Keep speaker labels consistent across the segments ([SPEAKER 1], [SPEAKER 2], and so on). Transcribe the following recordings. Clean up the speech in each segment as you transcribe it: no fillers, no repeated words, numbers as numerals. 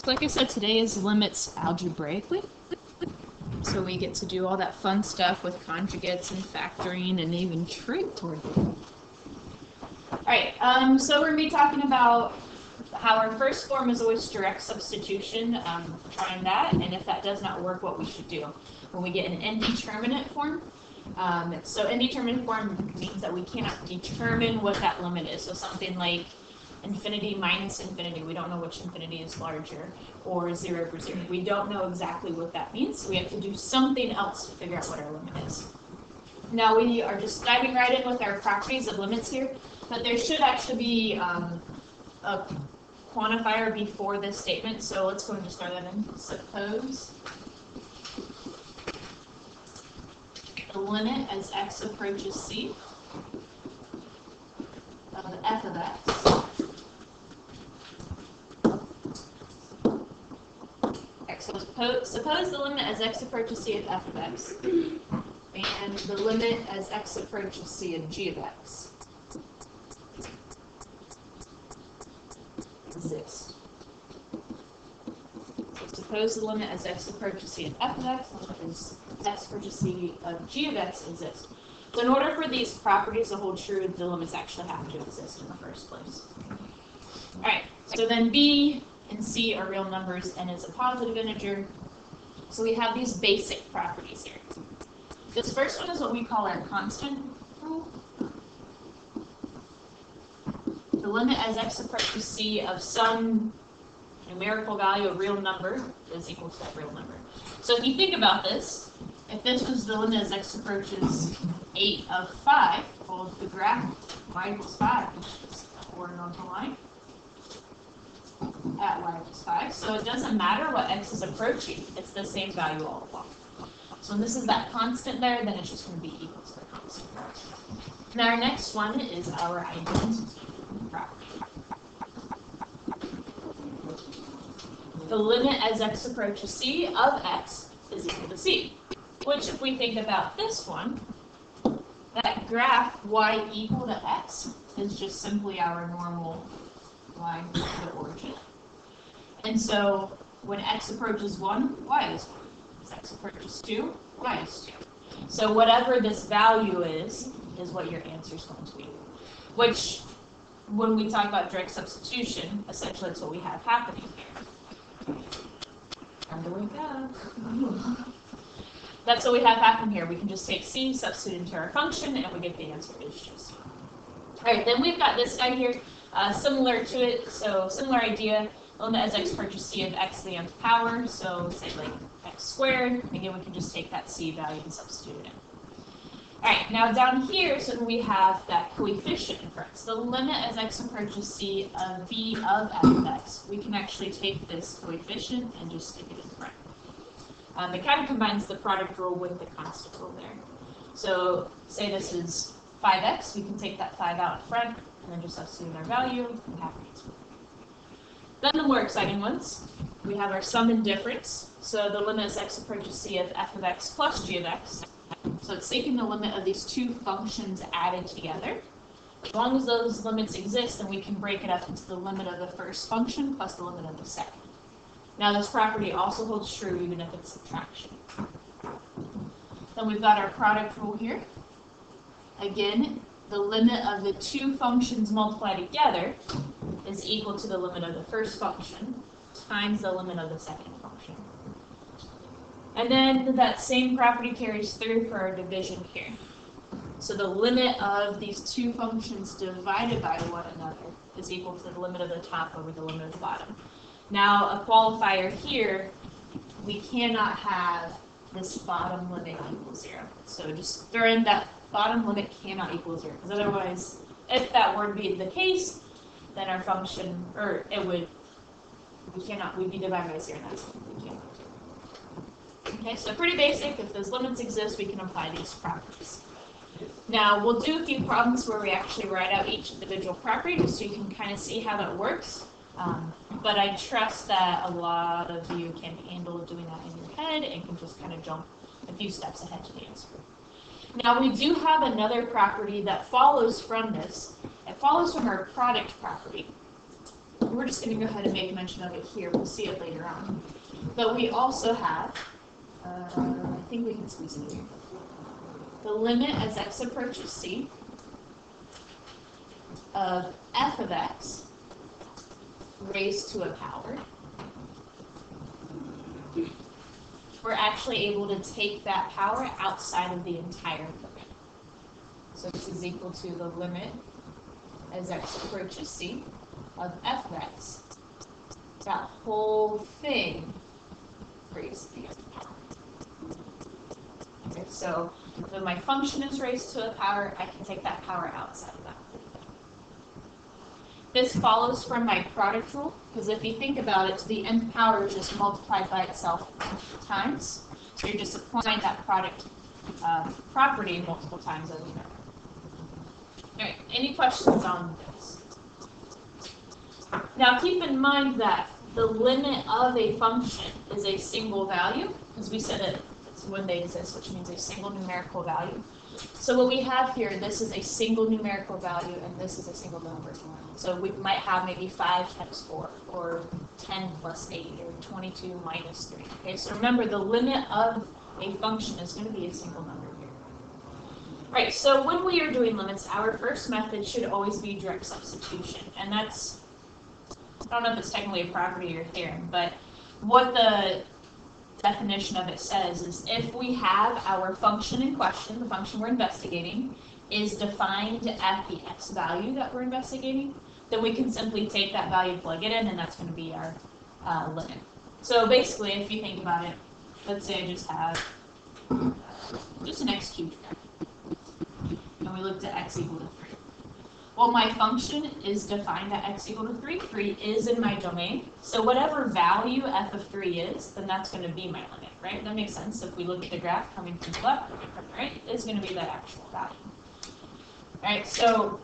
[SPEAKER 1] like I said, today is limits algebraically. So we get to do all that fun stuff with conjugates and factoring and even trig toward the end. Alright, so we're going to be talking about how our first form is always direct substitution, trying that, and if that does not work, what we should do. When we get an indeterminate form, so indeterminate form means that we cannot determine what that limit is. So something like infinity minus infinity, we don't know which infinity is larger, or 0 over 0. We don't know exactly what that means, so we have to do something else to figure out what our limit is. Now we are just diving right in with our properties of limits here, but there should actually be a quantifier before this statement, so let's go and just throw that in. Suppose the limit as x approaches c of f of x so suppose the limit as x approaches c of f of x and the limit as x approaches c of g of x exist. So suppose the limit as x approaches c of f of x and as x approaches c of g of x exist. So in order for these properties to hold true, the limits actually have to exist in the first place. Alright, so then b and c are real numbers, n is a positive integer. So we have these basic properties here. This first one is what we call our constant rule. The limit as x approaches c of some numerical value, a real number, is equal to that real number. So if you think about this, if this was the limit as x approaches 8 of 5, well, the graph y equals 5 is just a horizontal line at y equals 5. So it doesn't matter what x is approaching, it's the same value all along. So when this is that constant there, then it's just going to be equal to the constant. Now our next one is our identity property. The limit as x approaches c of x is equal to c. Which, if we think about this one, that graph y equal to x is just simply our normal line to the origin. And so when x approaches 1, y is 1. As x approaches 2, y is 2. So whatever this value is what your answer is going to be. Which, when we talk about direct substitution, essentially that's what we have happening here. Time to wake up. That's what we have happen here. We can just take c, substitute into our function, and we get the answer h2c. Alright, then we've got this guy here, similar to it, so similar idea. Limit as x approaches c of x to the nth power, so say like x squared. Again, we can just take that c value and substitute it in. Alright, now down here, so we have that coefficient in front. So the limit as x approaches c of v of f of x. We can actually take this coefficient and just stick it in front. It kind of combines the product rule with the constant rule there. So say this is 5x, we can take that 5 out in front, and then just substitute in our value, and have an answer. Then the more exciting ones, we have our sum and difference. So the limit as x approaches c of f of x plus g of x. So it's taking the limit of these two functions added together. As long as those limits exist, then we can break it up into the limit of the first function plus the limit of the second. Now this property also holds true even if it's subtraction. Then we've got our product rule here. Again, the limit of the two functions multiplied together is equal to the limit of the first function times the limit of the second function. And then that same property carries through for our division here. So the limit of these two functions divided by one another is equal to the limit of the top over the limit of the bottom. Now, a qualifier here, we cannot have this bottom limit equal 0. So just throw in that bottom limit cannot equal 0, because otherwise, if that were to be the case, then our function, or it would, we'd be divided by 0, and that's what we can't do. Okay, so pretty basic. If those limits exist, we can apply these properties. Now, we'll do a few problems where we actually write out each individual property, just so you can kind of see how that works. But I trust that a lot of you can handle doing that in your head and can just kind of jump a few steps ahead to the answer. Now we do have another property that follows from this. It follows from our product property. We're just going to go ahead and make mention of it here. We'll see it later on. But we also have, I think we can squeeze it in here, the limit as x approaches c of f of x raised to a power. We're actually able to take that power outside of the entire limit. So this is equal to the limit as x approaches c of f of x. That whole thing raised to the power. Okay, so when my function is raised to a power, I can take that power outside of that. This follows from my product rule, because if you think about it, the nth power is just multiplied by itself times. So you're just applying that product property multiple times over here. All right, any questions on this? Now keep in mind that the limit of a function is a single value, because we said it's when they exist, which means a single numerical value. So what we have here, this is a single numerical value, and this is a single number. So we might have maybe 5 times 4, or 10 plus 8, or 22 minus 3. Okay, so remember the limit of a function is going to be a single number here. Right, so when we are doing limits, our first method should always be direct substitution. And that's, I don't know if it's technically a property or theorem, but what the definition of it says is if we have our function in question, the function we're investigating, is defined at the x value that we're investigating, then we can simply take that value, plug it in, and that's going to be our limit. So basically, if you think about it, let's say I just have just an x cubed, and we looked at x equal to 3. Well, my function is defined at x equal to 3. 3 is in my domain. So whatever value f of 3 is, then that's going to be my limit, right? That makes sense. If we look at the graph coming from the left, from the right, it's going to be that actual value. All right, so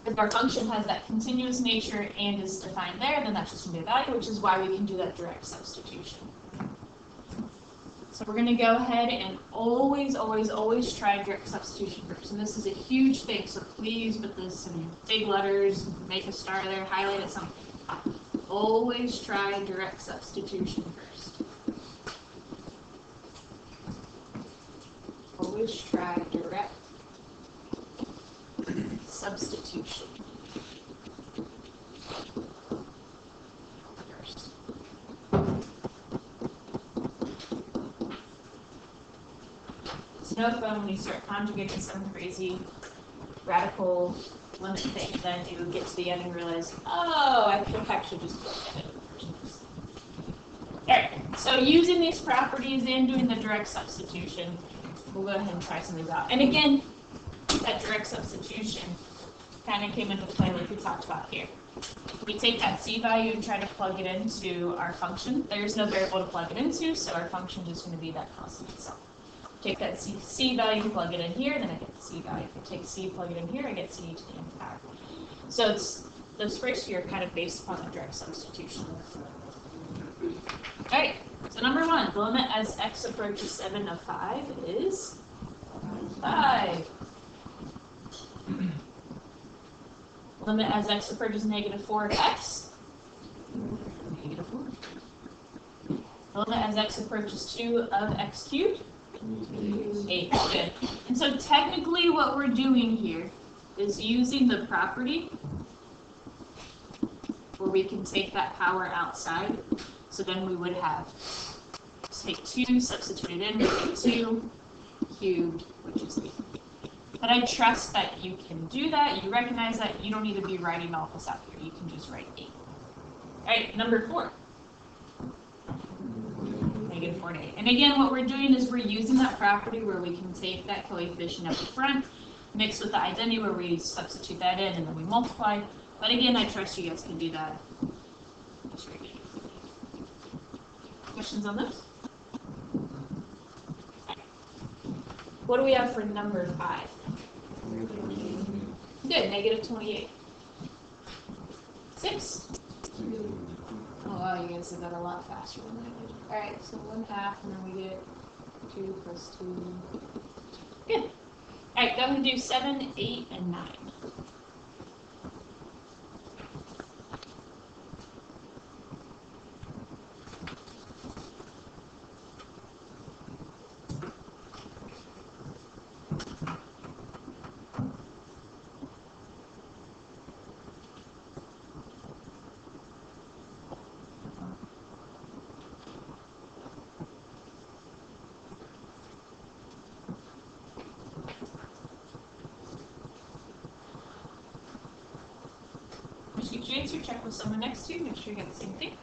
[SPEAKER 1] if our function has that continuous nature and is defined there, then that's just going to be a value, which is why we can do that direct substitution. So we're going to go ahead and always, always, always try direct substitution first. And this is a huge thing, so please put this in big letters, make a star there, highlight it, something. Always try direct substitution first. Always try direct substitution first. It's no fun when you start conjugating some crazy radical limit thing, then you get to the end and realize, oh, I could actually just look at it. Alright, so using these properties and doing the direct substitution, we'll go ahead and try some of these out. And again, that direct substitution kind of came into play like we talked about here. We take that c value and try to plug it into our function. There's no variable to plug it into, so our function is going to be that constant itself. Take that c value, plug it in here, then I get the c value. If I take c, plug it in here, I get c to the nth power. So it's those first here are kind of based upon the direct substitution. Alright, so number 1, the limit as x approaches 7 of 5 is 5. Limit as x approaches negative 4 of x, negative 4. The limit as x approaches 2 of x cubed, 8. Good. And so technically what we're doing here is using the property where we can take that power outside. So then we would have, take 2, substitute it in, we get 2 cubed, which is 8. But I trust that you can do that. You recognize that. You don't need to be writing all this out here. You can just write 8. All right, number 4. Negative 4 to 8. And again, what we're doing is we're using that property where we can take that coefficient up front, mix with the identity where we substitute that in, and then we multiply. But again, I trust you guys can do that. Just right here. Questions on this? What do we have for number 5? Good, negative 28. 6? Oh wow, you guys did that a lot faster than I did. Alright, so 1/2, and then we get 2 plus 2. Good. Alright, go ahead and do 7, 8, and 9. you answer, check with someone next to you, make sure you get the same thing.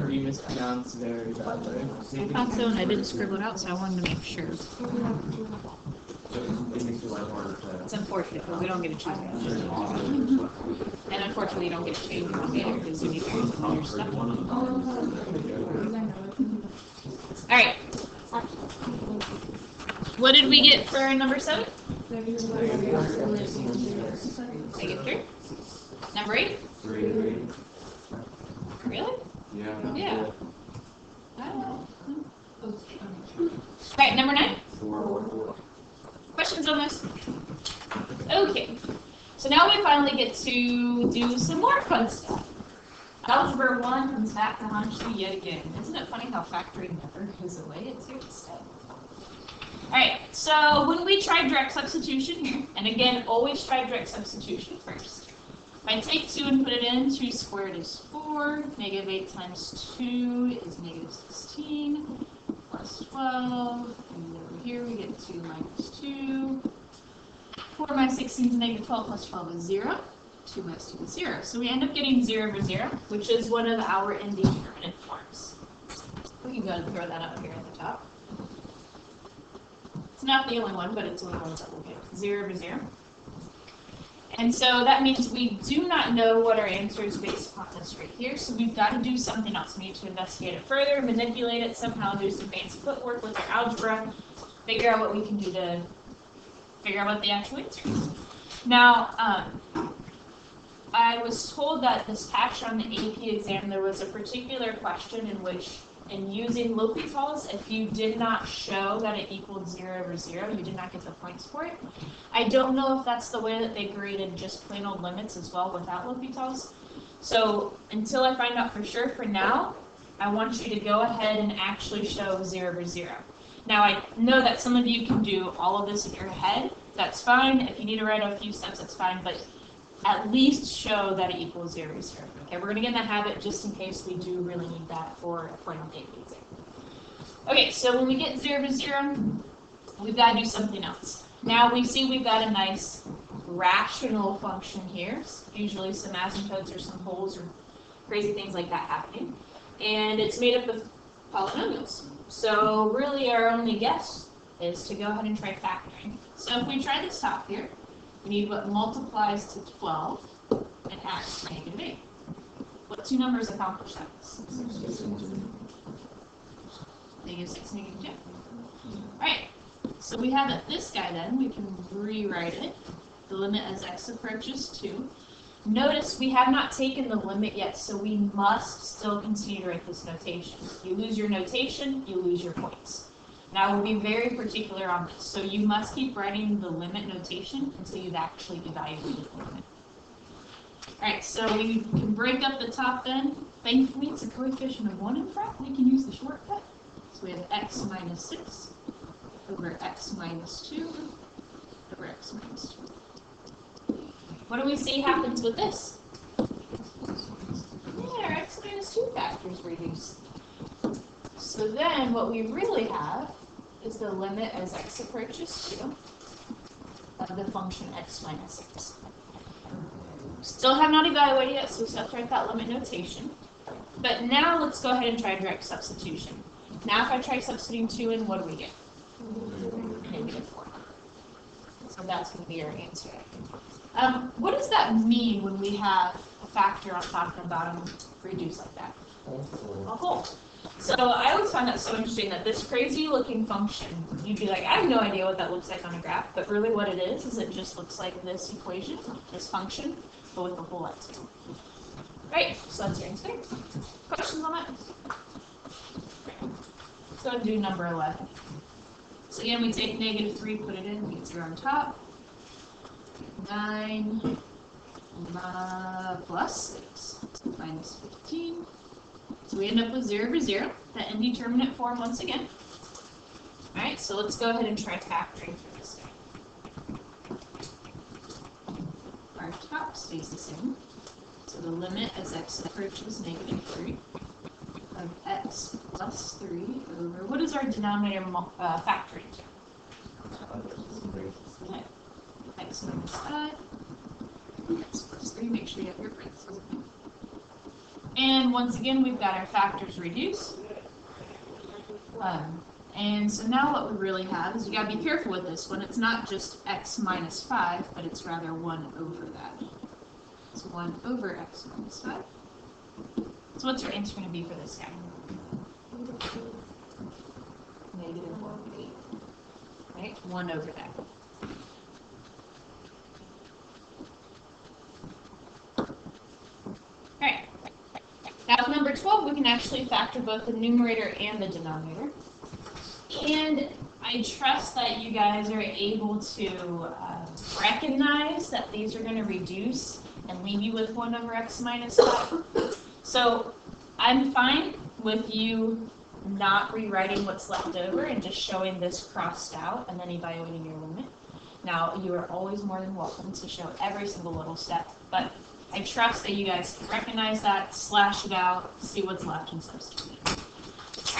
[SPEAKER 2] You mispronounced very badly.
[SPEAKER 1] I thought so, and I didn't scribble it out, so I wanted to make sure. It's unfortunate, but we don't get a change. And unfortunately, you don't get a change either because you need to use all your stuff. All right. What did we get for number 7? -3. Number 8?
[SPEAKER 2] 3.
[SPEAKER 1] Really?
[SPEAKER 2] Yeah.
[SPEAKER 1] Yeah. I don't know. All right, number 9?
[SPEAKER 2] 4.
[SPEAKER 1] Questions on this? Okay. So now we finally get to do some more fun stuff. Algebra 1 comes back to haunt you yet again. Isn't it funny how factoring never goes away? It's here to stay. Alright, so when we try direct substitution here, and again, always try direct substitution first. If I take 2 and put it in, 2 squared is 4, -8 times 2 is -16, plus 12, and over here we get 2 minus 2. 4 minus 16 is -12, plus 12 is 0. 2 minus 2 is 0. So we end up getting 0 over 0, which is one of our indeterminate forms. We can go ahead and throw that up here at the top. It's not the only one, but it's one of the ones that we'll get. 0 over 0. And so that means we do not know what our answer is based upon this right here, so we've got to do something else. We need to investigate it further, manipulate it somehow, do some fancy footwork with our algebra, figure out what we can do to figure out what the actual answer is. Now, I was told that this past on the AP exam, there was a particular question in which, in using L'Hopital's, if you did not show that it equaled 0 over 0, you did not get the points for it. I don't know if that's the way that they graded just plain old limits as well without L'Hopital's. So until I find out for sure, for now, I want you to go ahead and actually show 0 over 0. Now, I know that some of you can do all of this in your head. That's fine. If you need to write a few steps, that's fine. But at least show that it equals 0 over 0. Okay, we're going to get in the habit just in case we do really need that for a final AP exam. Okay, so when we get 0 over 0, we've got to do something else. Now we see we've got a nice rational function here. Usually some asymptotes or some poles or crazy things like that happening. And it's made up of polynomials. So really our only guess is to go ahead and try factoring. So if we try this top here, we need what multiplies to 12 and adds to -8. What two numbers accomplish that? -6, -2. Alright, so we have that this guy then, we can rewrite it. The limit as x approaches 2. Notice we have not taken the limit yet, so we must still continue to write this notation. You lose your notation, you lose your points. Now we'll be very particular on this, so you must keep writing the limit notation until you've actually evaluated the limit. Alright, so we can break up the top then. Thankfully it's a coefficient of 1 in front, we can use the shortcut. So we have x minus 6 over x minus 2 over x minus 2. What do we see happens with this? Yeah, our x minus 2 factors reduce. So then what we really have is the limit as x approaches 2 of the function x minus 6. Still have not evaluated yet, so we still have to write that limit notation. But now let's go ahead and try direct substitution. Now if I try substituting 2 in, what do we get? -4. So that's going to be our answer. What does that mean when we have a factor on top and bottom reduced like that? A whole. So I always find that so interesting that this crazy looking function, you'd be like, I have no idea what that looks like on a graph, but really what it is it just looks like this equation, this function, but with the whole x. Right, so that's your answer. Questions on that? Let's go ahead and do number 11. So again, we take -3, put it in, we get 0 on top. 9 plus 6 minus 15. So we end up with 0 over 0, that indeterminate form once again. Alright, so let's go ahead and try factoring for this guy. Our top stays the same. So the limit as x approaches -3 of x plus 3 over, what is our denominator factoring to? Okay. X minus 5, x plus 3, make sure you have your parentheses. And once again, we've got our factors reduced. And so now what we really have is you gotta be careful with this one. It's not just x minus 5, but it's rather 1 over that. So 1 over x minus 5. So what's your answer going to be for this guy? -1/8. Right? 1 over that. Alright. Now with number 12, we can actually factor both the numerator and the denominator. And I trust that you guys are able to recognize that these are going to reduce and leave you with 1 over x minus 5. So I'm fine with you not rewriting what's left over and just showing this crossed out and then evaluating your limit. Now, you are always more than welcome to show every single little step, but I trust that you guys can recognize that, slash it out, see what's left, and substitute.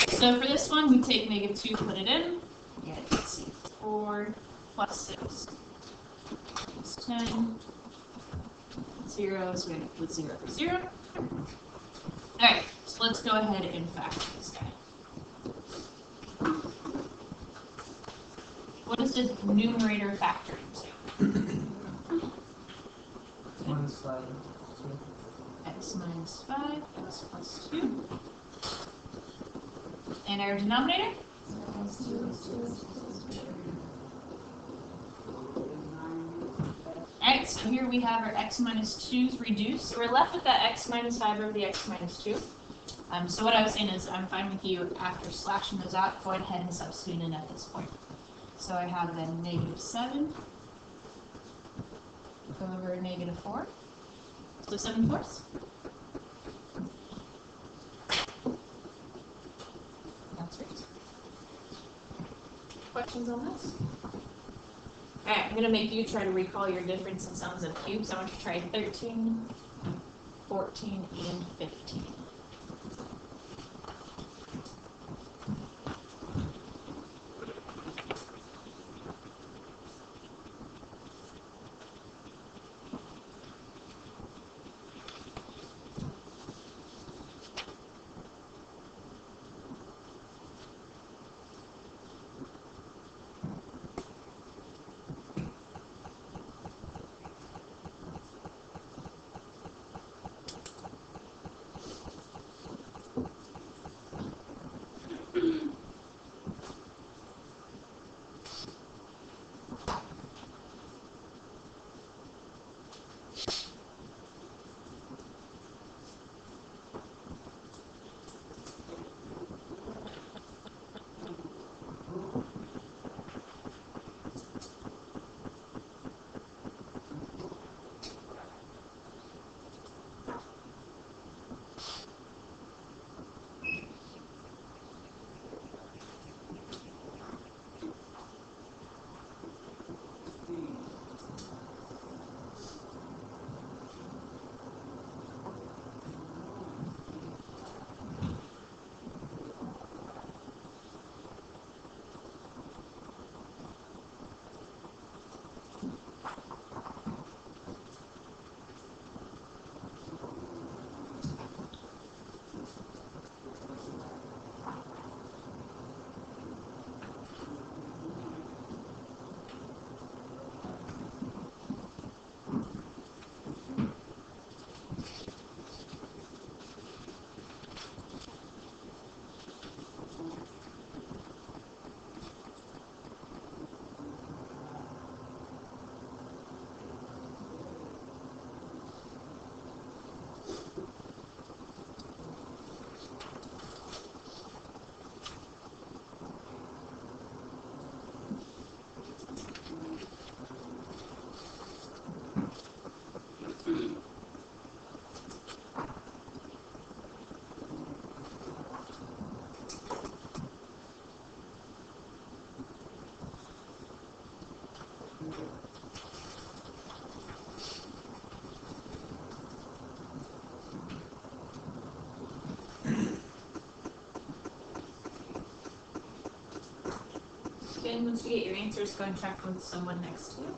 [SPEAKER 1] So for this one, we take -2, put it in. Yeah, let's see, 4 plus 6 is 10. 0, so we end up with 0 over 0. Alright, so let's go ahead and factor this guy. What is the numerator factor into?
[SPEAKER 2] Minus 5.
[SPEAKER 1] X minus 5, x plus 2. And our denominator? Alright, so here we have our x minus 2's reduced. So we're left with that x minus 5 over the x minus 2. So what I was saying is I'm fine with you, after slashing those out, go ahead and substitute in at this point. So I have then -7 over -4. So 7/4. That's right. Questions on this? Alright, I'm going to make you try to recall your difference in sums of cubes. I want you to try 13, 14, and 15. and once you get your answers, go and check with someone next to you.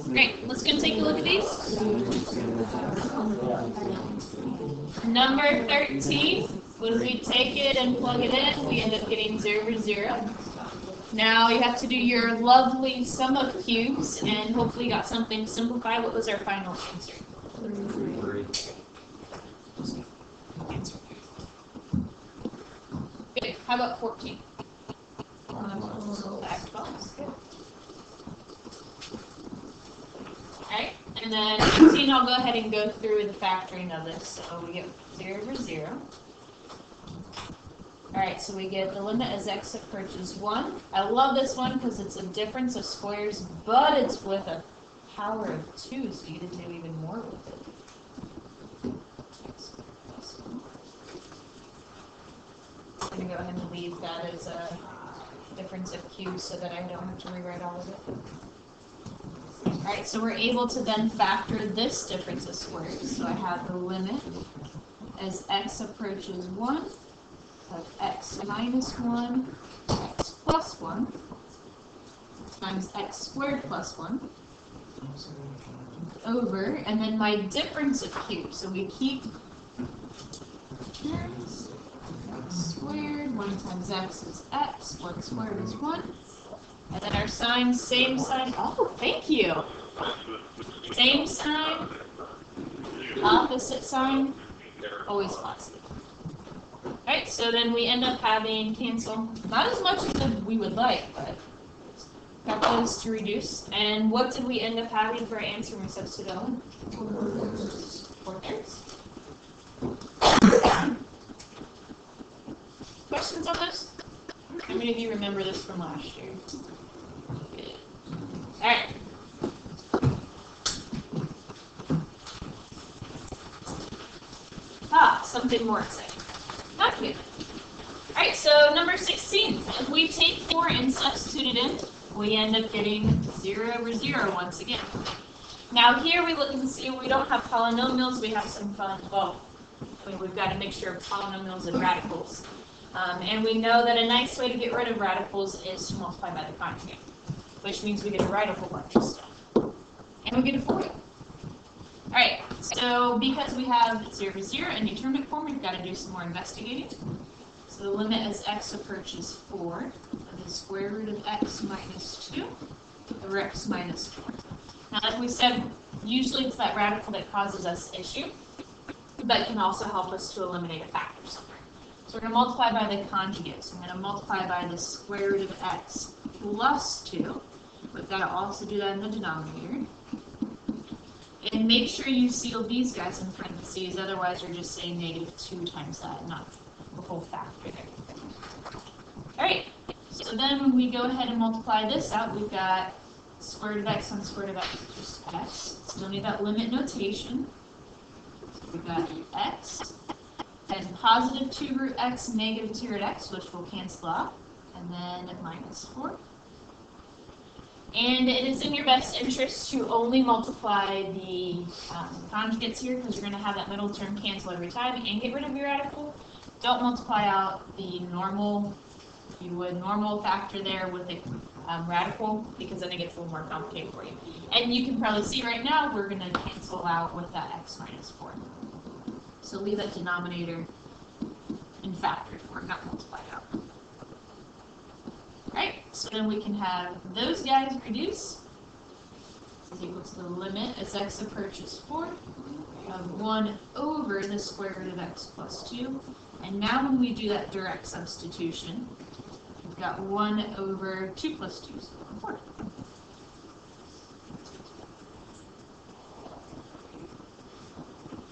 [SPEAKER 1] Great, let's go take a look at these. Number 13, when we take it and plug it in, we end up getting 0 over 0. Now you have to do your lovely sum of cubes, and hopefully you got something simplified. What was our final answer?
[SPEAKER 2] 3.
[SPEAKER 1] Good, how about 14? Back box, good. Alright, and then 15, I'll go ahead and go through the factoring of this. So we get 0 over 0. Alright, so we get the limit as x approaches 1. I love this one because it's a difference of squares, but it's with a power of 2, so you get to do even more with it. I'm going to go ahead and leave that as a difference of cubes so that I don't have to rewrite all of it. Alright, so we're able to then factor this difference of squares. So I have the limit as x approaches 1 of x minus 1, x plus 1, times x squared plus 1, over, and then my difference of cubes. So we keep terms, x squared, 1 times x is x, 1 squared is 1. And then our sign, same sign. Oh, thank you. Same sign, opposite sign, always positive. Alright, so then we end up having cancel, not as much as we would like, but got those to reduce. And what did we end up having for our answer when we substitute all in? 4/3. Questions on this? How many of you remember this from last year? Good. Alright. Something more exciting. Not good. Alright, so number 16. If we take 4 and substitute it in, we end up getting 0 over 0 once again. Now here we look and see we don't have polynomials, we have some fun, well, we've got a mixture of polynomials and radicals. And we know that a nice way to get rid of radicals is to multiply by the conjugate, which means we get to write a whole bunch of stuff. And we get a FOIL. Alright, so because we have 0 over 0 in determinant form, we've got to do some more investigating. So the limit as x approaches 4 of the square root of x minus 2 over x minus 4. Now, like we said, usually it's that radical that causes us issue, but can also help us to eliminate a factor somewhere. So we're going to multiply by the conjugate. So I'm going to multiply by the square root of x plus 2. We've got to also do that in the denominator. And make sure you seal these guys in parentheses, otherwise you're just saying -2 times that, not the whole factor there. Alright, so then when we go ahead and multiply this out, we've got square root of x on square root of x is just x. Still need that limit notation. So we've got x, and positive 2 root x, negative 2 root x, which will cancel out, and then -4. And it is in your best interest to only multiply the conjugates here, because you're going to have that middle term cancel every time and get rid of your radical. Don't multiply out the normal, if you would, normal factor there with the radical, because then it gets a little more complicated for you. And you can probably see right now we're going to cancel out with that x minus 4. So leave that denominator in factored form, not multiplied out. Right, so then we can have those guys reduce. This is equal to the limit as x approaches 4 of 1 over the square root of x plus 2. And now when we do that direct substitution, we've got 1 over 2 plus 2, so 4.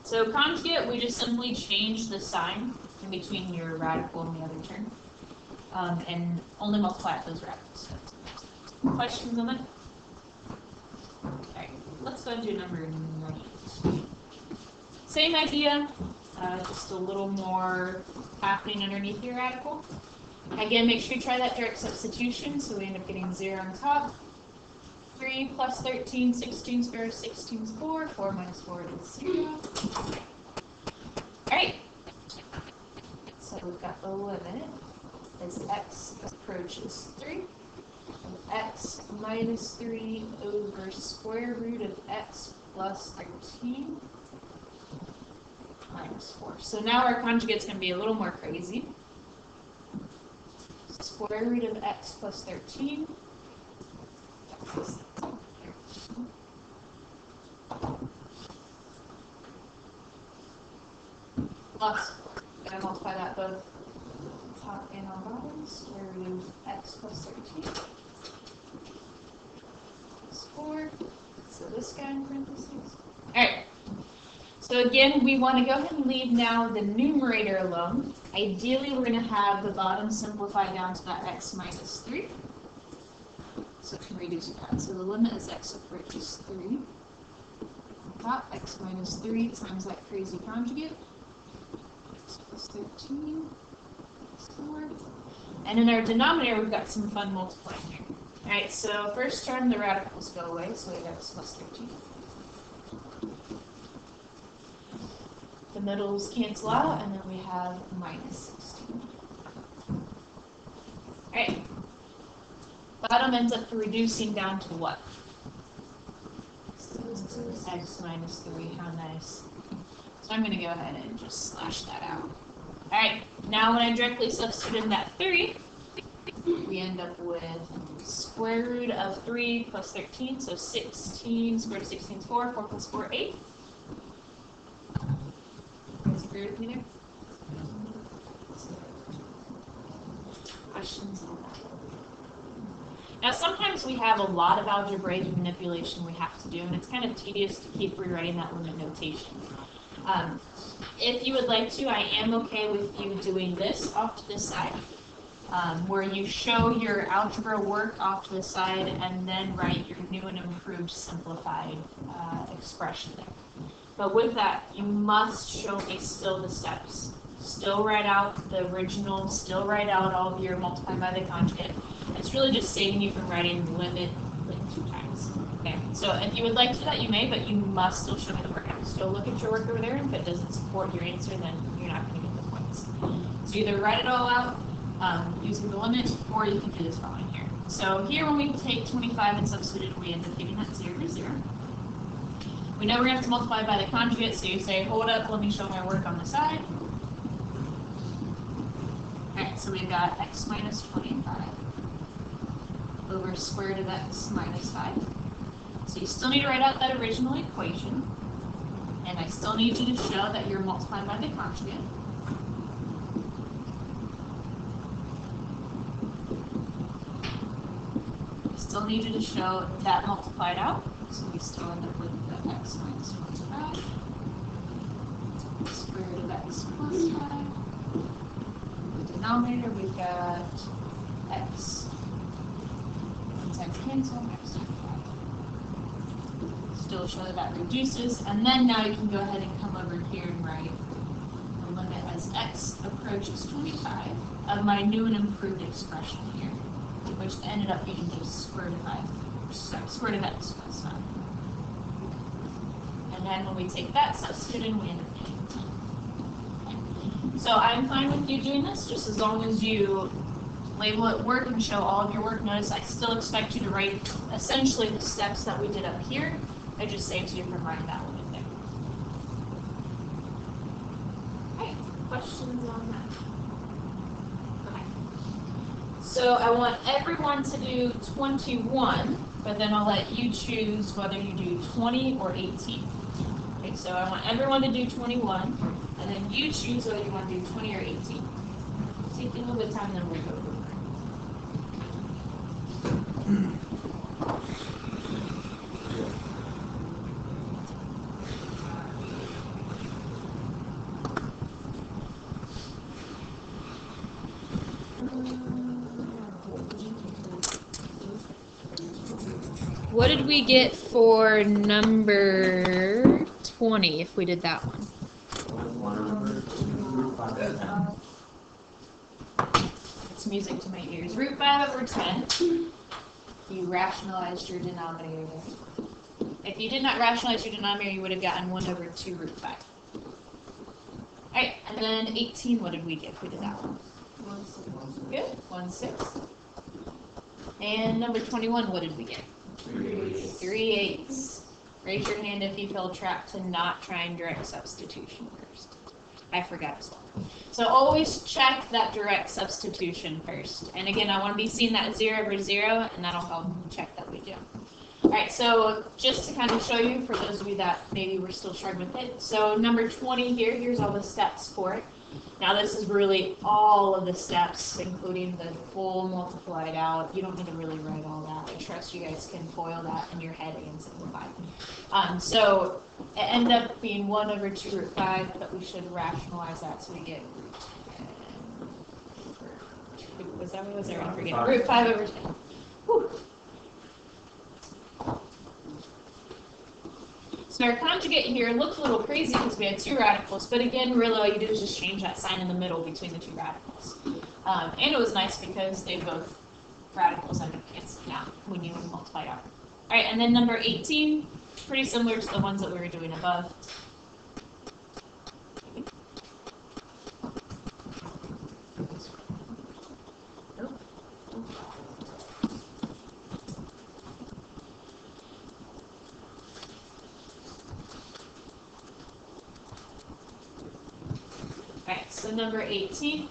[SPEAKER 1] So conjugate, we just simply change the sign in between your radical and the other term. And only multiply out those radicals. Questions on that? Alright, let's go and do number 9. Same idea, just a little more happening underneath your radical. Again, make sure you try that direct substitution, so we end up getting 0 on top. 3 plus 13, 16 squared, 16 is 4. 4 minus 4 is 0. Alright, so we've got the limit as x approaches 3, and x minus 3 over square root of x plus 13 minus 4. So now our conjugate's going to be a little more crazy. Square root of x plus 13 plus 4. Going to multiply that both top and on bottom, square root of x plus 13 plus 4. So this guy in parentheses. Alright. So again, we want to go ahead and leave now the numerator alone. Ideally, we're going to have the bottom simplify down to that x minus 3. So we can reduce that. So the limit is x approaches 3. Top x minus 3 times that crazy conjugate. X plus 13. 4. And in our denominator, we've got some fun multiplying here. Alright, so first term, the radicals go away, so we have x plus 13. The middles cancel out, and then we have minus 16. Alright. Bottom ends up reducing down to what? X minus 3, how nice. So I'm going to go ahead and just slash that out. Alright, now when I directly substitute in that 3, we end up with square root of 3 plus 13, so 16, square root of 16 is 4, 4 plus 4, 8. You guys agree with me there? Questions on that? Now sometimes we have a lot of algebraic manipulation we have to do, and it's kind of tedious to keep rewriting that limit notation. If you would like to, I am okay with you doing this off to the side, where you show your algebra work off to the side and then write your new and improved simplified expression there. But with that, you must show me still the steps. Still write out the original, still write out all of your multiplying by the conjugate. It's really just saving you from writing the limit like 2 times. Okay, so if you would like to do that, you may, but you must still show me the work. Still look at your work over there, and if it doesn't support your answer, then you're not going to get the points. So either write it all out using the limit, or you can do this following here. So here when we take 25 and substitute it, we end up getting that 0 to 0. We know we're going to have to multiply by the conjugate, so you say, hold up, let me show my work on the side. Alright, so we've got x minus 25 over square root of x minus 5. So you still need to write out that original equation. And I still need you to show that you're multiplying by the conjugate. I still need you to show that multiplied out. So we still end up with x minus 5. Square root of x plus 5. The denominator, we've got x. One times cancel, x times 5. Still show that reduces, and then now you can go ahead and come over here and write the limit as x approaches 25 of my new and improved expression here, which ended up being just square root of 5. Sorry, square root of x plus 5. And then when we take that, substitute in, we end up getting 10. So I'm fine with you doing this, just as long as you label it work and show all of your work. Notice I still expect you to write essentially the steps that we did up here. It just saves you from writing that one in there. Okay, questions on that? Okay. So I want everyone to do 21, but then I'll let you choose whether you do 20 or 18. Okay, so I want everyone to do 21, and then you choose whether you want to do 20 or 18. Take a little bit of time, and then we'll go over. What did we get for number 20 if we did that one? It's music to my ears. Root 5 over 10. You rationalized your denominator there. If you did not rationalize your denominator, you would have gotten 1 over 2 root 5. Alright, and then 18, what did we get if we did that one? Good, 1/6. And number 21, what did we get? 3/8. Raise your hand if you feel trapped to not trying direct substitution first. I forgot as well. So always check that direct substitution first. And again, I want to be seeing that 0 over 0, and that'll help check that we do. Alright, so just to kind of show you, for those of you that maybe were still struggling with it, so number 20 here, here's all the steps for it. Now this is really all of the steps, including the full multiplied out. You don't need to really write all that. I trust you guys can FOIL that in your head and simplify. So it ended up being 1 over 2 root 5, but we should rationalize that so we get root 10. Was that what was there? I forget. Root 5 over 10. Whew. So our conjugate here looks a little crazy because we had 2 radicals, but again, really all you do is just change that sign in the middle between the 2 radicals. And it was nice because they both radicals end up canceling out when you multiply out. All right, and then number 18, pretty similar to the ones that we were doing above. Alright, so number 18,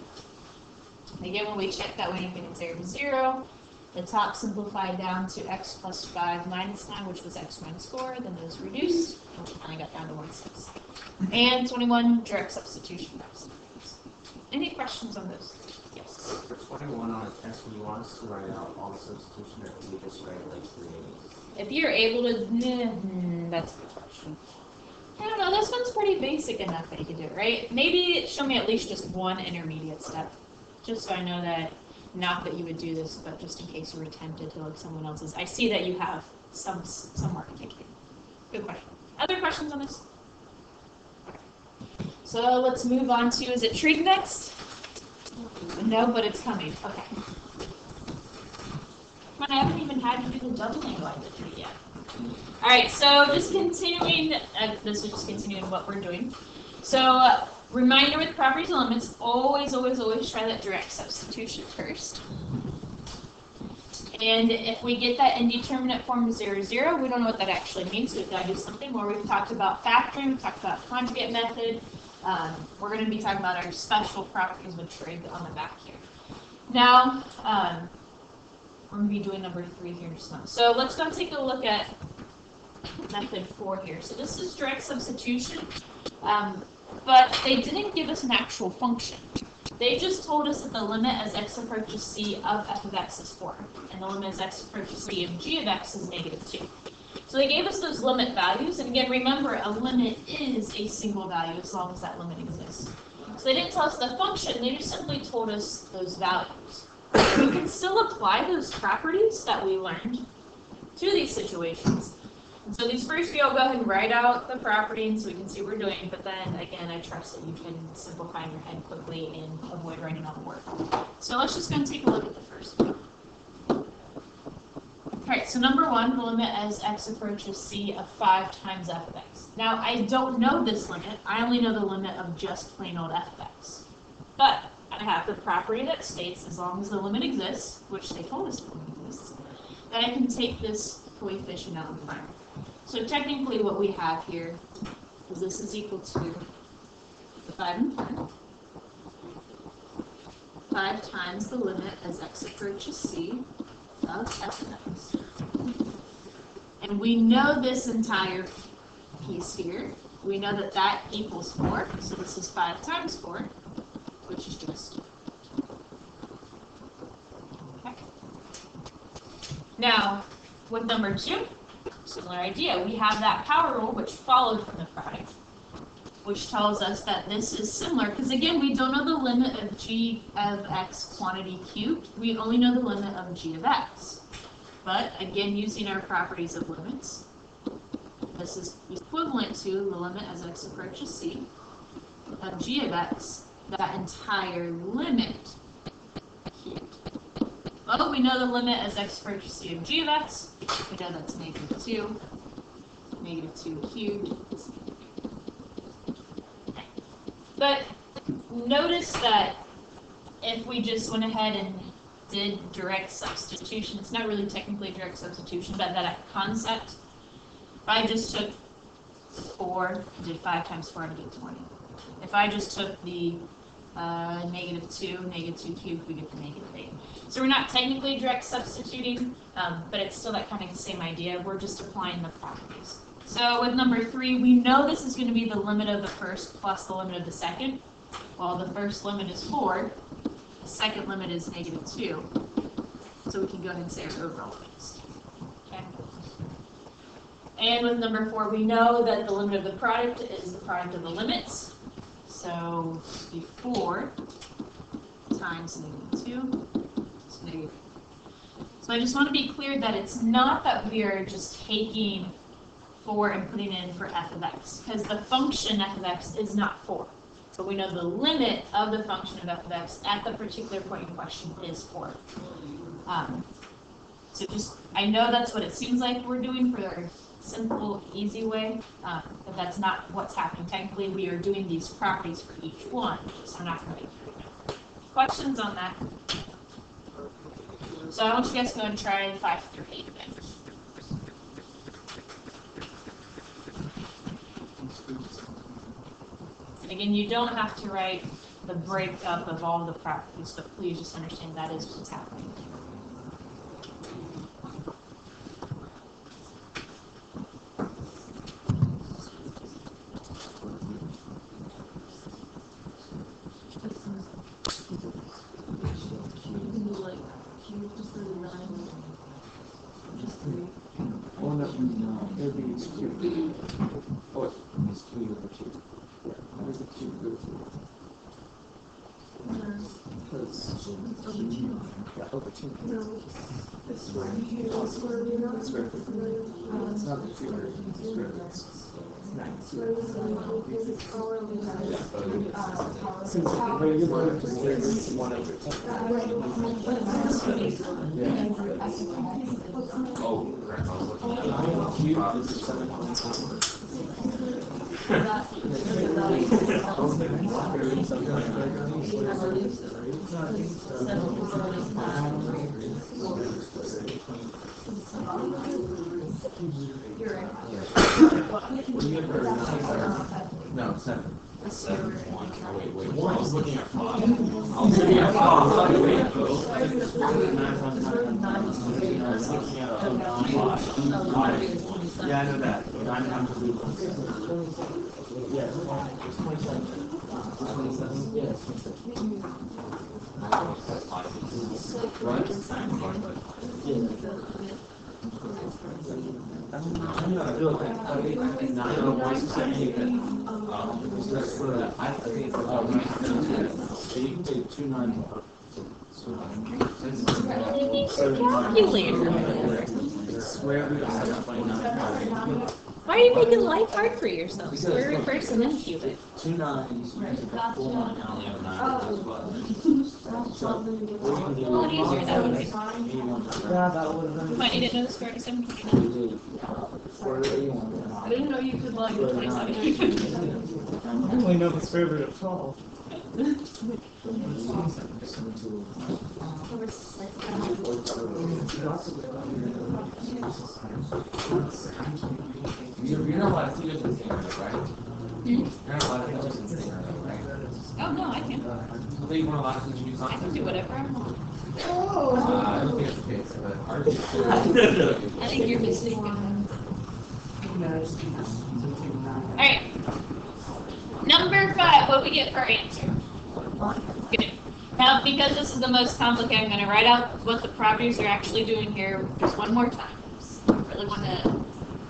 [SPEAKER 1] again, when we check that, we ain't getting 0 to 0. The top simplified down to x plus 5 minus 9, which was x minus 4. Then those reduced, and we finally got down to 1/6. And 21, direct substitution. Any questions on those? Yes.
[SPEAKER 3] For 21 on a test, do you want us to write out all the substitution, or can we just write like 3/8?
[SPEAKER 1] If you're able to, that's a good question. I don't know, this one's pretty basic enough that you can do it, right? Maybe show me at least just one intermediate step, just so I know that, not that you would do this, but just in case you were tempted to look someone else's. I see that you have some work to take. Good question. Other questions on this? So let's move on to, is it trig next? No, but it's coming. Okay. Come on, I haven't even had you do the doubling line with trig yet. All right, so just continuing, this is just continuing what we're doing. So reminder with properties and limits, always try that direct substitution first. And if we get that indeterminate form 0, 0, we don't know what that actually means. We've got to do something more. We've talked about factoring, we've talked about conjugate method. We're going to be talking about our special properties with trig on the back here. Now, we're going to be doing number 3 here just now. So let's go take a look at method 4 here. So this is direct substitution, but they didn't give us an actual function. They just told us that the limit as x approaches c of f of x is 4, and the limit as x approaches c of g of x is -2. So they gave us those limit values, and again, remember, a limit is a single value as long as that limit exists. So they didn't tell us the function, they just simply told us those values. We can still apply those properties that we learned to these situations. And so these first few, I'll go ahead and write out the property so we can see what we're doing, but then again, I trust that you can simplify in your head quickly and avoid writing all the work. So let's just go and take a look at the first one. Alright, so number one, the limit as x approaches c of 5 times f of x. Now, I don't know this limit, I only know the limit of just plain old f of x. But I have the property that states as long as the limit exists, which they told us the limit exists, that I can take this coefficient out in front. So technically what we have here is this is equal to the 5 in front, 5 times the limit as x approaches c of f of x. And we know this entire piece here. We know that that equals 4, so this is 5 times 4, which is just 2. Okay. Now, with number 2, similar idea. We have that power rule, which followed from the product, which tells us that this is similar, because again, we don't know the limit of g of x quantity cubed. We only know the limit of g of x. But again, using our properties of limits, this is equivalent to the limit as x approaches c of g of x, that entire limit cubed. Well, we know the limit as x approaches c of g of x. We know that's -2. -2 cubed. But notice that if we just went ahead and did direct substitution, it's not really technically direct substitution, but that concept, if I just took 4, did 5 times 4, I get 20. If I just took the -2 cubed, we get the -8. So we're not technically direct substituting, but it's still that kind of the same idea. We're just applying the properties. So with number 3, we know this is going to be the limit of the first plus the limit of the second. Well, the first limit is 4, the second limit is -2. So we can go ahead and say our overall limits. Okay. And with number 4, we know that the limit of the product is the product of the limits. So be 4 times -2 is -8. So I just want to be clear that it's not that we are just taking 4 and putting it in for f of x, because the function f of x is not 4. But we know the limit of the function of f of x at the particular point in question is 4. So just, I know that's what it seems like we're doing for our simple, easy way, but that's not what's happening. Technically, we are doing these properties for each one, so we're not going to make it. Questions on that? So I want you guys to go and try 5 through 8 then. And again, you don't have to write the breakup of all the properties, but please just understand that is what's happening.
[SPEAKER 3] No, 7.
[SPEAKER 2] Wait.
[SPEAKER 3] I was looking at 5. Yeah, I know that. 9 times 2. Yeah, 27. 27? Yeah, 27. Right? You can take 2 9. Square root of 7.9.
[SPEAKER 1] Why are you making life hard for yourself? Square root first and then cube it.
[SPEAKER 3] 2 9s. 4 9.
[SPEAKER 1] A lot easier that way. You might need to know the square root of 7. I didn't know you could log 27.
[SPEAKER 4] I only know the square root of 12.
[SPEAKER 2] You're not allowed to do this in Stinger, right? You're not allowed to do this in Stinger, right?
[SPEAKER 1] Oh, no, I can.
[SPEAKER 2] I think you weren't allowed to do
[SPEAKER 1] I
[SPEAKER 2] something.
[SPEAKER 1] can do whatever I want.
[SPEAKER 2] I don't think it's the case, but ours is.
[SPEAKER 1] I think you're mistaken. Alright. Number 5, what we get for our answer? Good. Now, because this is the most complicated, I'm going to write out what the properties are actually doing here just one more time. I really want to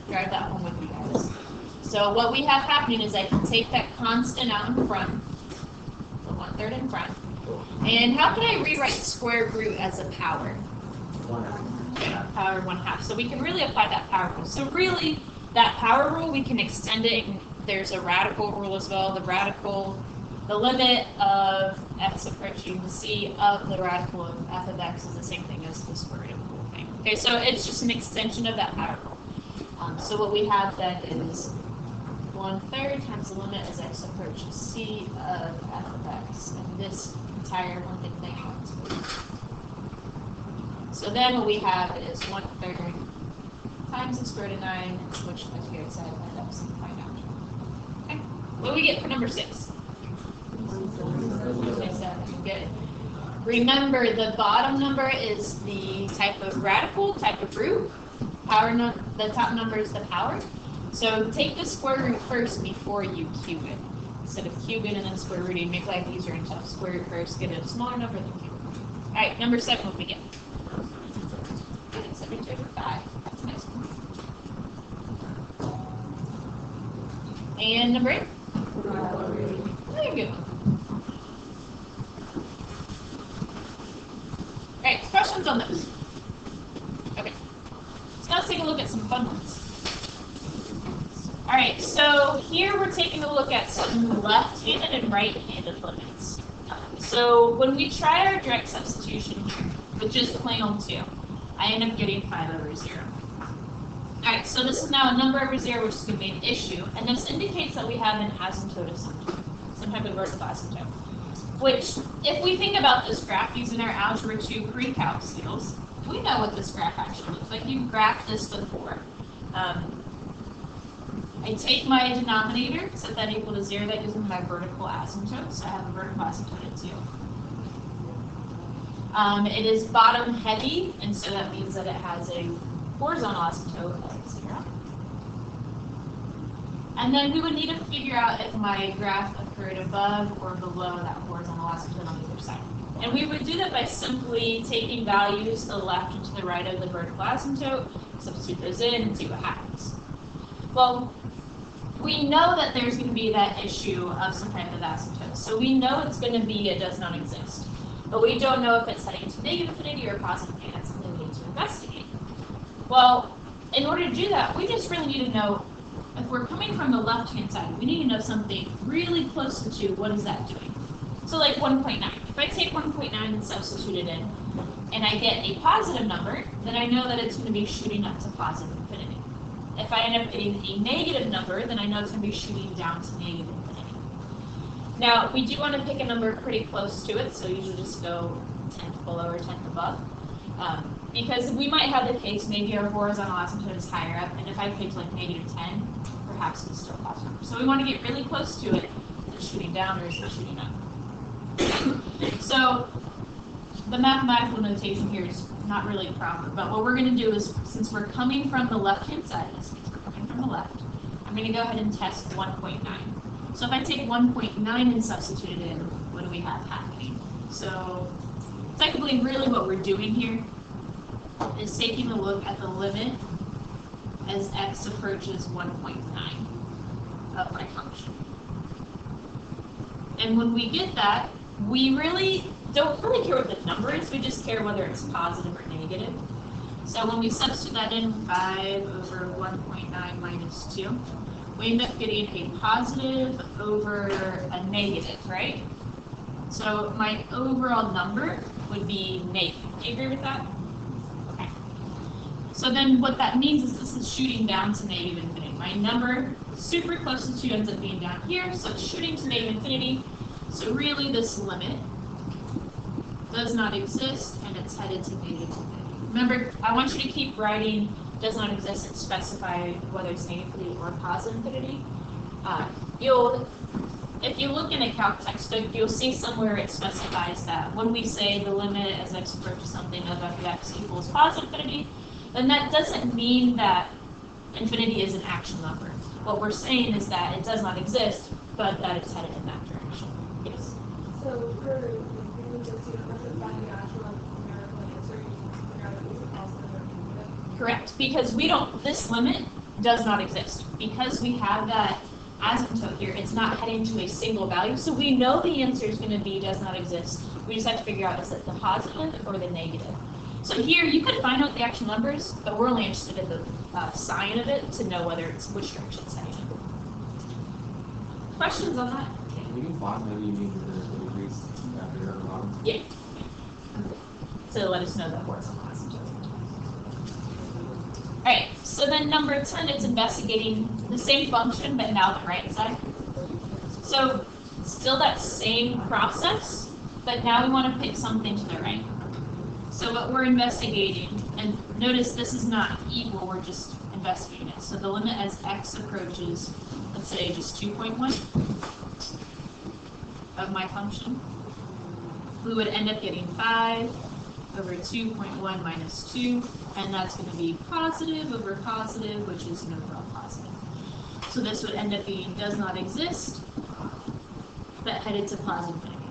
[SPEAKER 1] drive that home with you guys. So what we have happening is I can take that constant out in front, the 1/3 in front, and how can I rewrite the square root as a power? Power 1/2. So we can really apply that power rule. So really, that power rule, we can extend it. And there's a radical rule as well. The limit of x approaching c of the radical of f of x is the same thing as the square root of the whole thing. Okay, so it's just an extension of that power rule. So what we have then is 1/3 times the limit as x approaches c of f of x, and this entire one big thing. So then what we have is 1/3 times the square root of 9, which, as you guys said, end up simplifying out. Okay, what do we get for number 6? Good. Remember, the bottom number is the type of radical, type of root. The top number is the power. So take the square root first before you cube it. Instead of cubing and then square rooting, make life easier and tough. Square root first, get a smaller number, then cube it. All right, number 7, what we get? 7/5. That's a nice one. And number 8? Very good. Alright, questions on those? Okay. So let's take a look at some fun ones. Alright, so here we're taking a look at some left-handed and right-handed limits. So when we try our direct substitution here with just plain old 2, I end up getting 5/0. Alright, so this is now a number over 0, which is going to be an issue, and this indicates that we have an asymptote of some type of vertical asymptote. Which, if we think about this graph using our Algebra 2 pre-calc skills, we know what this graph actually looks like. You've graphed this before. I take my denominator, set that equal to 0, that gives me my vertical asymptote, so I have a vertical asymptote at 2. It is bottom heavy, and so that means that it has a horizontal asymptote of 0. And then we would need to figure out if my graph occurred above or below that horizontal asymptote on either side. And we would do that by simply taking values to the left and to the right of the vertical asymptote, substitute those in, and see what happens. Well, we know that there's going to be that issue of some type of asymptote. So we know it's going to be it does not exist. But we don't know if it's heading to negative infinity or positive infinity. That's something we need to investigate. Well, in order to do that, we just really need to know if we're coming from the left-hand side, we need to know something really close to 2. What is that doing? So like 1.9. If I take 1.9 and substitute it in, and I get a positive number, then I know that it's going to be shooting up to positive infinity. If I end up getting a negative number, then I know it's going to be shooting down to negative infinity. Now, we do want to pick a number pretty close to it, so usually just go 10th below or 10th above. Because we might have the case, maybe our horizontal asymptote is higher up, and if I picked like negative 10, perhaps it's still positive. So we want to get really close to it. Is it shooting down or is it shooting up? So the mathematical notation here is not really proper, but what we're going to do is, since we're coming from the left-hand side, we're coming from the left, I'm going to go ahead and test 1.9. So if I take 1.9 and substitute it in, what do we have happening? So technically, really what we're doing here is taking a look at the limit as x approaches 1.9 of my function. And when we get that, we really don't really care what the number is, we just care whether it's positive or negative. So when we substitute that in, 5 over 1.9 minus 2, we end up getting a positive over a negative, right? So my overall number would be negative. Do you agree with that? Okay. So then what that means is this is shooting down to negative infinity. My number super close to 2 ends up being down here, so it's shooting to negative infinity. So really this limit does not exist, and it's headed to negative infinity. Remember, I want you to keep writing does not exist and specify whether it's negative infinity or positive infinity. If you look in a calc textbook, you'll see somewhere it specifies that when we say the limit as x approaches something of f of x equals positive infinity, then that doesn't mean that infinity is an actual number. What we're saying is that it does not exist, but that it's headed in that direction. Yes?
[SPEAKER 5] So for infinity, just you don't have to find the actual numerical answer, you can figure out if it's a positive or negative.
[SPEAKER 1] Correct, because this limit does not exist. Because we have that asymptote here, it's not heading to a single value, so we know the answer is going to be does not exist. We just have to figure out is it the positive or the negative. So here you could find out the actual numbers, but we're only interested in the sign of it to know whether it's which direction it's heading. Questions on that?
[SPEAKER 2] When you plot, maybe you mean the degrees after the bottom.
[SPEAKER 1] Yeah. So let us know the horizontal asymptote. Alright, so then number 10, it's investigating the same function, but now the right side. So still that same process, but now we want to pick something to the right. So what we're investigating, and notice this is not equal, we're just investigating it. So the limit as x approaches, let's say just 2.1 of my function, we would end up getting 5 over 2.1 minus 2, and that's going to be positive over positive, which is an overall positive. So this would end up being does not exist, but headed to positive infinity.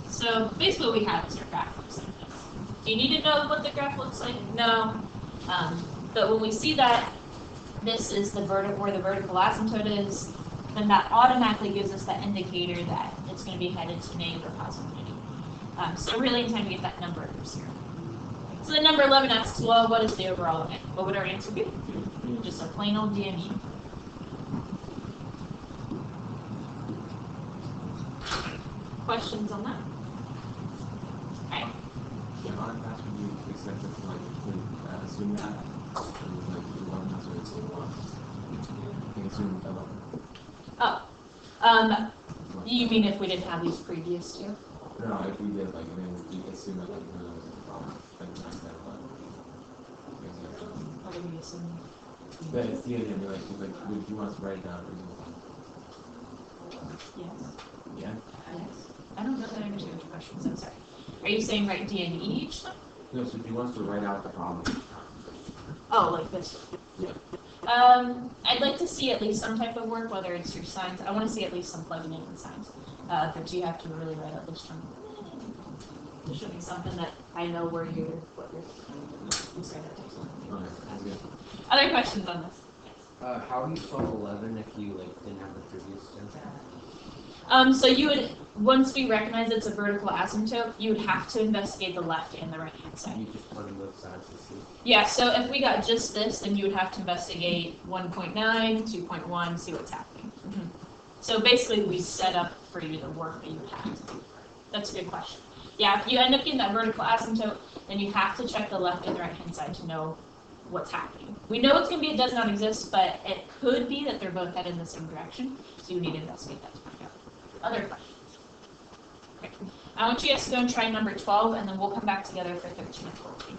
[SPEAKER 1] So basically what we have is our graph looks like this. Do you need to know what the graph looks like? No. But when we see that this is the where the vertical asymptote is, then that automatically gives us that indicator that it's going to be headed to negative or positive infinity. So really in time to get that number over 0. So the number 11 asks, well, what is the overall limit? What would our answer be? Just a plain old DME. Questions on that? Alright.
[SPEAKER 2] Yeah, how fast would you expect it to assume that? Like 11, so it's 1. You can assume 11.
[SPEAKER 1] Oh. You mean if we didn't have these previous two?
[SPEAKER 2] No, if we did, like, I mean, you can assume that, like, there was a problem. Like, that's that one.
[SPEAKER 1] What do we assume?
[SPEAKER 2] But it's the idea, like, if you want us to write it down,
[SPEAKER 1] Yes.
[SPEAKER 2] yeah?
[SPEAKER 1] Yes. I don't know that I understand your questions, I'm sorry. Are you saying write D and E each time?
[SPEAKER 2] No, so if you want us to write out the problem.
[SPEAKER 1] Oh, like this?
[SPEAKER 2] Yeah.
[SPEAKER 1] I'd like to see at least some type of work, whether it's your signs. I want to see at least some plugging in signs. But you have to really write out this term. There should be something that I know what you're. Sorry, that takes a long time.
[SPEAKER 2] Okay, that's good.
[SPEAKER 1] Other questions on this?
[SPEAKER 6] How do you solve 11 if you didn't have the previous term?
[SPEAKER 1] So you would, once we recognize it's a vertical asymptote, you would have to investigate the left and the right hand side.
[SPEAKER 6] You just plug in both sides to see.
[SPEAKER 1] Yeah, so if we got just this, then you would have to investigate 1.9, 2.1, see what's happening. Mm-hmm. So basically we set up for you the work that you have to do. That's a good question. Yeah, if you end up getting that vertical asymptote, then you have to check the left and the right hand side to know what's happening. We know it's going to be it does not exist, but it could be that they're both headed in the same direction, so you need to investigate that to find out. Other questions? Okay. I want you guys to go and try number 12, and then we'll come back together for 13 and 14.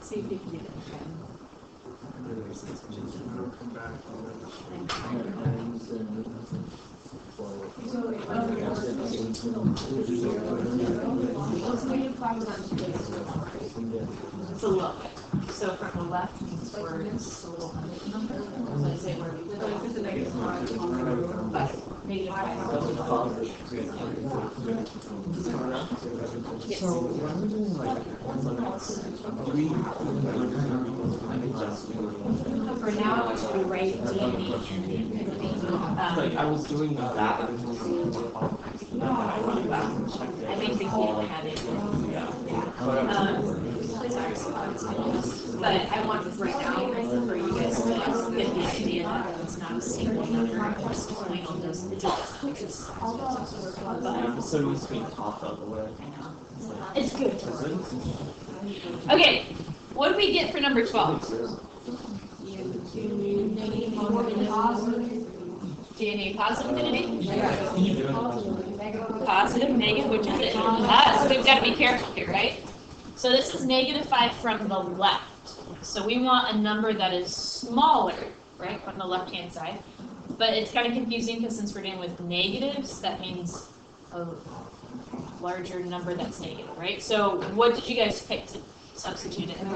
[SPEAKER 1] See if you can do that.
[SPEAKER 4] Come back.
[SPEAKER 1] It's a look. So from the left means where it's a little number. Let's say where we go. But negative 5. Yes.
[SPEAKER 2] So when we're doing like
[SPEAKER 1] For now, we write D and E.
[SPEAKER 2] like I was doing that.
[SPEAKER 1] I think the kid had it. But I want to right now for you guys to get the idea that it's not a single number, it's plain on those digits, which is
[SPEAKER 2] So it needs to be top of the way.
[SPEAKER 1] it's good. Okay, what do we get for number 12? DNA positive infinity? Positive, negative, which is it? So we've got to be careful here, right? So this is negative 5 from the left. So we want a number that is smaller, right, on the left-hand side. But it's kind of confusing because since we're dealing with negatives, that means a larger number that's negative, right? So what did you guys pick to substitute in?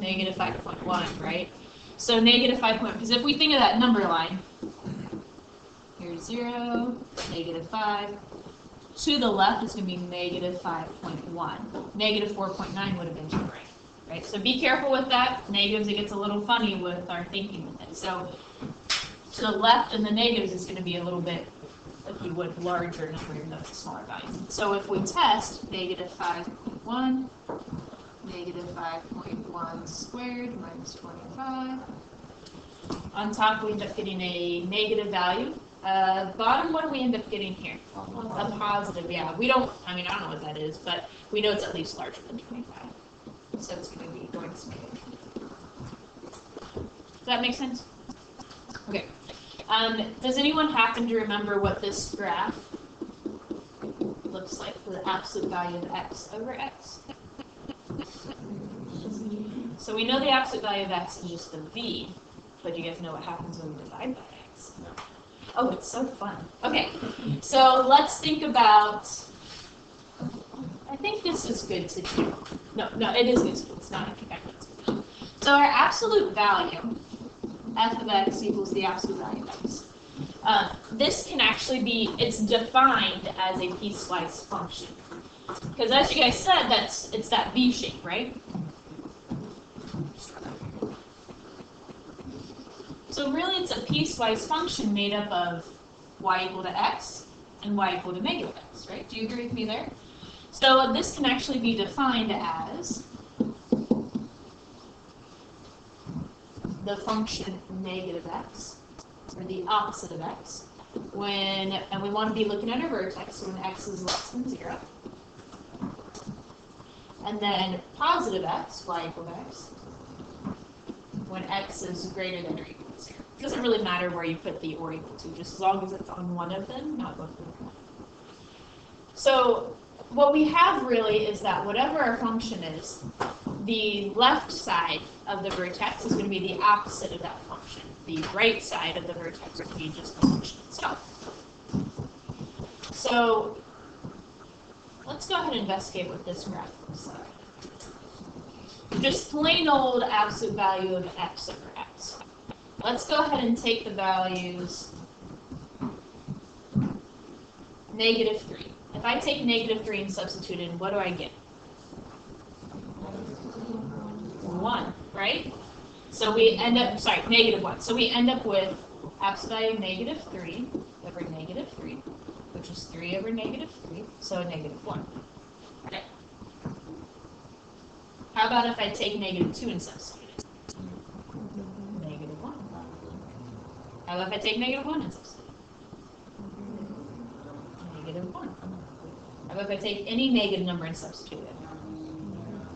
[SPEAKER 1] Negative 5.1, right? So negative 5.1, because if we think of that number line, here's 0, negative 5. To the left is going to be negative 5.1. Negative 4.9 would have been too right, right? So be careful with that. Negatives, it gets a little funny with our thinking with it. So to the left and the negatives is going to be a little bit, if you would, larger number, even though it's a smaller value. So if we test negative 5.1, negative 5.1 squared minus 25. On top, we end up getting a negative value. Bottom, what do we end up getting here? A positive, yeah. We don't, I don't know what that is, but we know it's at least larger than 25. So it's going to be going to negative. Does that make sense? Okay. Does anyone happen to remember what this graph looks like for the absolute value of x over x? So we know the absolute value of x is just the v, but do you guys know what happens when we divide by x? Oh, it's so fun. Okay, so let's think about, I think this is good to do. No, it is good to do. It's not, I think I know. So our absolute value, f of x equals the absolute value of x. This can actually be, it's defined as a piecewise function. Because as you guys said, it's that V shape, right? So really it's a piecewise function made up of y equal to x and y equal to negative x, right? Do you agree with me there? So this can actually be defined as the function negative x, or the opposite of x, and we want to be looking at our vertex, so when x is less than 0. And then positive x, y equal to x, when x is greater than or equal to 0. It doesn't really matter where you put the or equal to, just as long as it's on one of them, not both of them. So what we have really is that whatever our function is, the left side of the vertex is going to be the opposite of that function. The right side of the vertex would be just the function itself. So let's go ahead and investigate what this graph looks like. Just plain old absolute value of x over x. Let's go ahead and take the values negative 3. If I take negative 3 and substitute in, what do I get? 1, right? So we end up, negative 1. So we end up with absolute value negative 3 over negative 3, which is 3 over negative 3, so negative 1. Okay. How How about if I take negative 2 and substitute it? Negative 1. How about if I take negative 1 and substitute it? Negative 1. How about if I take any negative number and substitute it?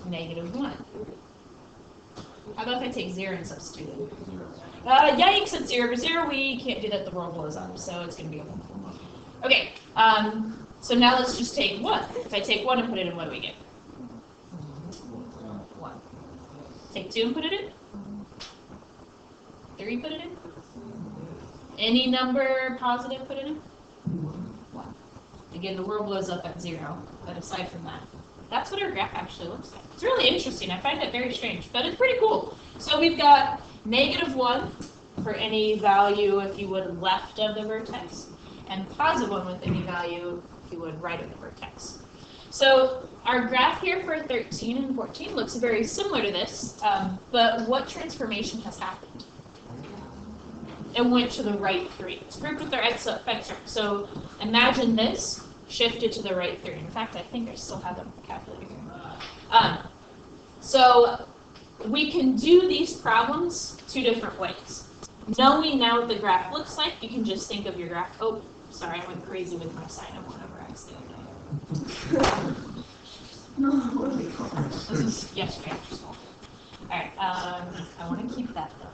[SPEAKER 1] Negative 1. How about if I take 0 and substitute it? Yikes, it's 0 over 0. We can't do that, the world blows up, so it's going to be a 1. Okay, so now let's just take 1. If I take 1 and put it in, what do we get? 1. Take 2 and put it in? 3, put it in? Any number positive, put it in? 1. Again, the world blows up at 0, but aside from that, that's what our graph actually looks like. It's really interesting. I find it very strange, but it's pretty cool. So we've got negative 1 for any value, if you would, left of the vertex, and positive 1 with any value, if you would, right of the vertex. So our graph here for 13 and 14 looks very similar to this, but what transformation has happened? It went to the right 3. It's grouped with our x vector. So imagine this shifted to the right 3. In fact, I think I still have a calculator here. So we can do these problems 2 different ways. Knowing now what the graph looks like, you can just think of your graph. Oh, sorry, I went crazy with my sign of 1 over x the other day. This is yesterday after school. Alright, I want to keep that though.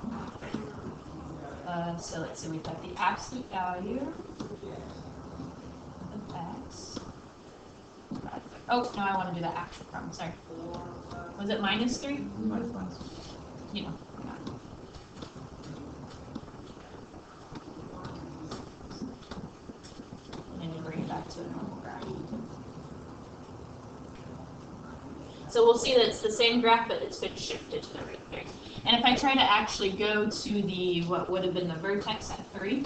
[SPEAKER 1] So let's see, we've got the absolute value of x. Oh, no, I want to do that actual problem, sorry. Was it minus 3?
[SPEAKER 2] Minus.
[SPEAKER 1] You know. And you bring it back to a normal graph. So we'll see that it's the same graph, but it's been shifted to the right 3. And if I try to actually go to the, what would have been the vertex at 3,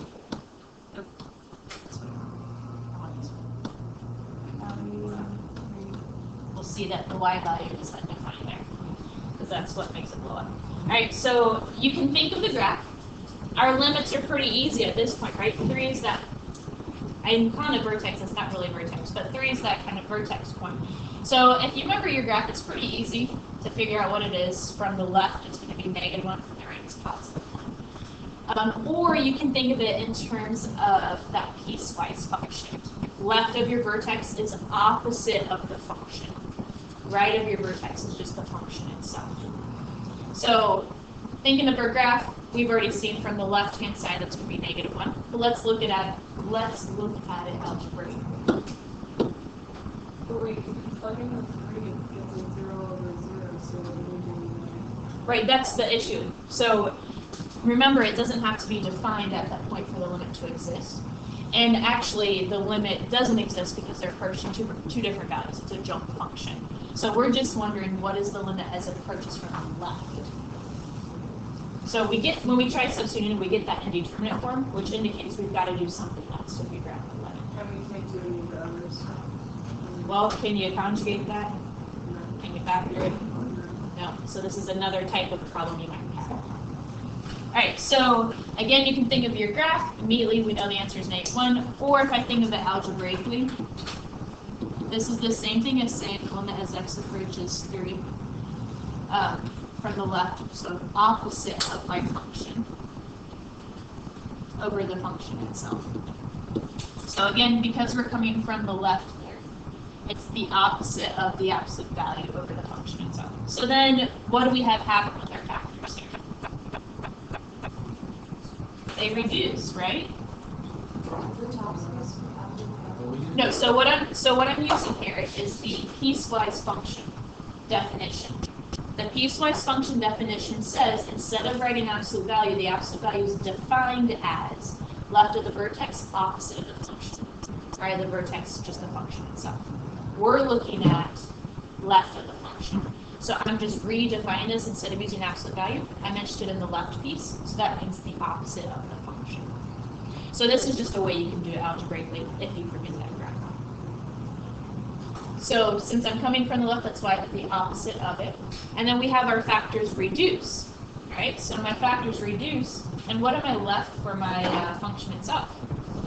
[SPEAKER 1] we'll see that the y value is undefined there, because that's what makes it blow up. Alright, so you can think of the graph. Our limits are pretty easy at this point, right? 3 is that, I'm calling it vertex, it's not really vertex, but 3 is that kind of vertex point. So if you remember your graph, it's pretty easy to figure out what it is. From the left, it's going to be negative 1, from the right, it's positive 1. Or you can think of it in terms of that piecewise function. Left of your vertex is opposite of the function. Right of your vertex is just the function itself. So thinking of our graph, we've already seen from the left-hand side that's going to be negative 1. But let's look at it algebraically.
[SPEAKER 5] But wait, if you plug in the 3, it gets a 0 over 0, so it would be...
[SPEAKER 1] Right, that's the issue. So remember, it doesn't have to be defined at that point for the limit to exist. And actually, the limit doesn't exist because they're approaching two different values. It's a jump function. So we're just wondering what is the limit as it approaches from the left. So we get, when we try substituting, we get that indeterminate form, which indicates we've got to do something else to figure out the limit.
[SPEAKER 5] And we can't do any of the others.
[SPEAKER 1] Well, can you conjugate that? Can you factor it? No. So this is another type of problem you might have. Alright, so again, you can think of your graph. Immediately, we know the answer is negative 1. Or if I think of it algebraically, this is the same thing as saying the limit as x approaches 3 from the left, so opposite of my function over the function itself. So again, because we're coming from the left there, it's the opposite of the absolute value over the function itself. So then, what do we have happen with our factors here? They reduce, right? No. So what I'm using here is the piecewise function definition. The piecewise function definition says instead of writing absolute value, the absolute value is defined as left of the vertex, opposite of the function. Right of the vertex is just the function itself. We're looking at left of the function. So I'm just redefining this. Instead of using absolute value, I'm interested in the left piece. So that means the opposite of the function. So this is just a way you can do it algebraically if you forget that graph. So since I'm coming from the left, that's why I put the opposite of it. And then we have our factors reduce. Right? So my factors reduce. And what am I left for my function itself?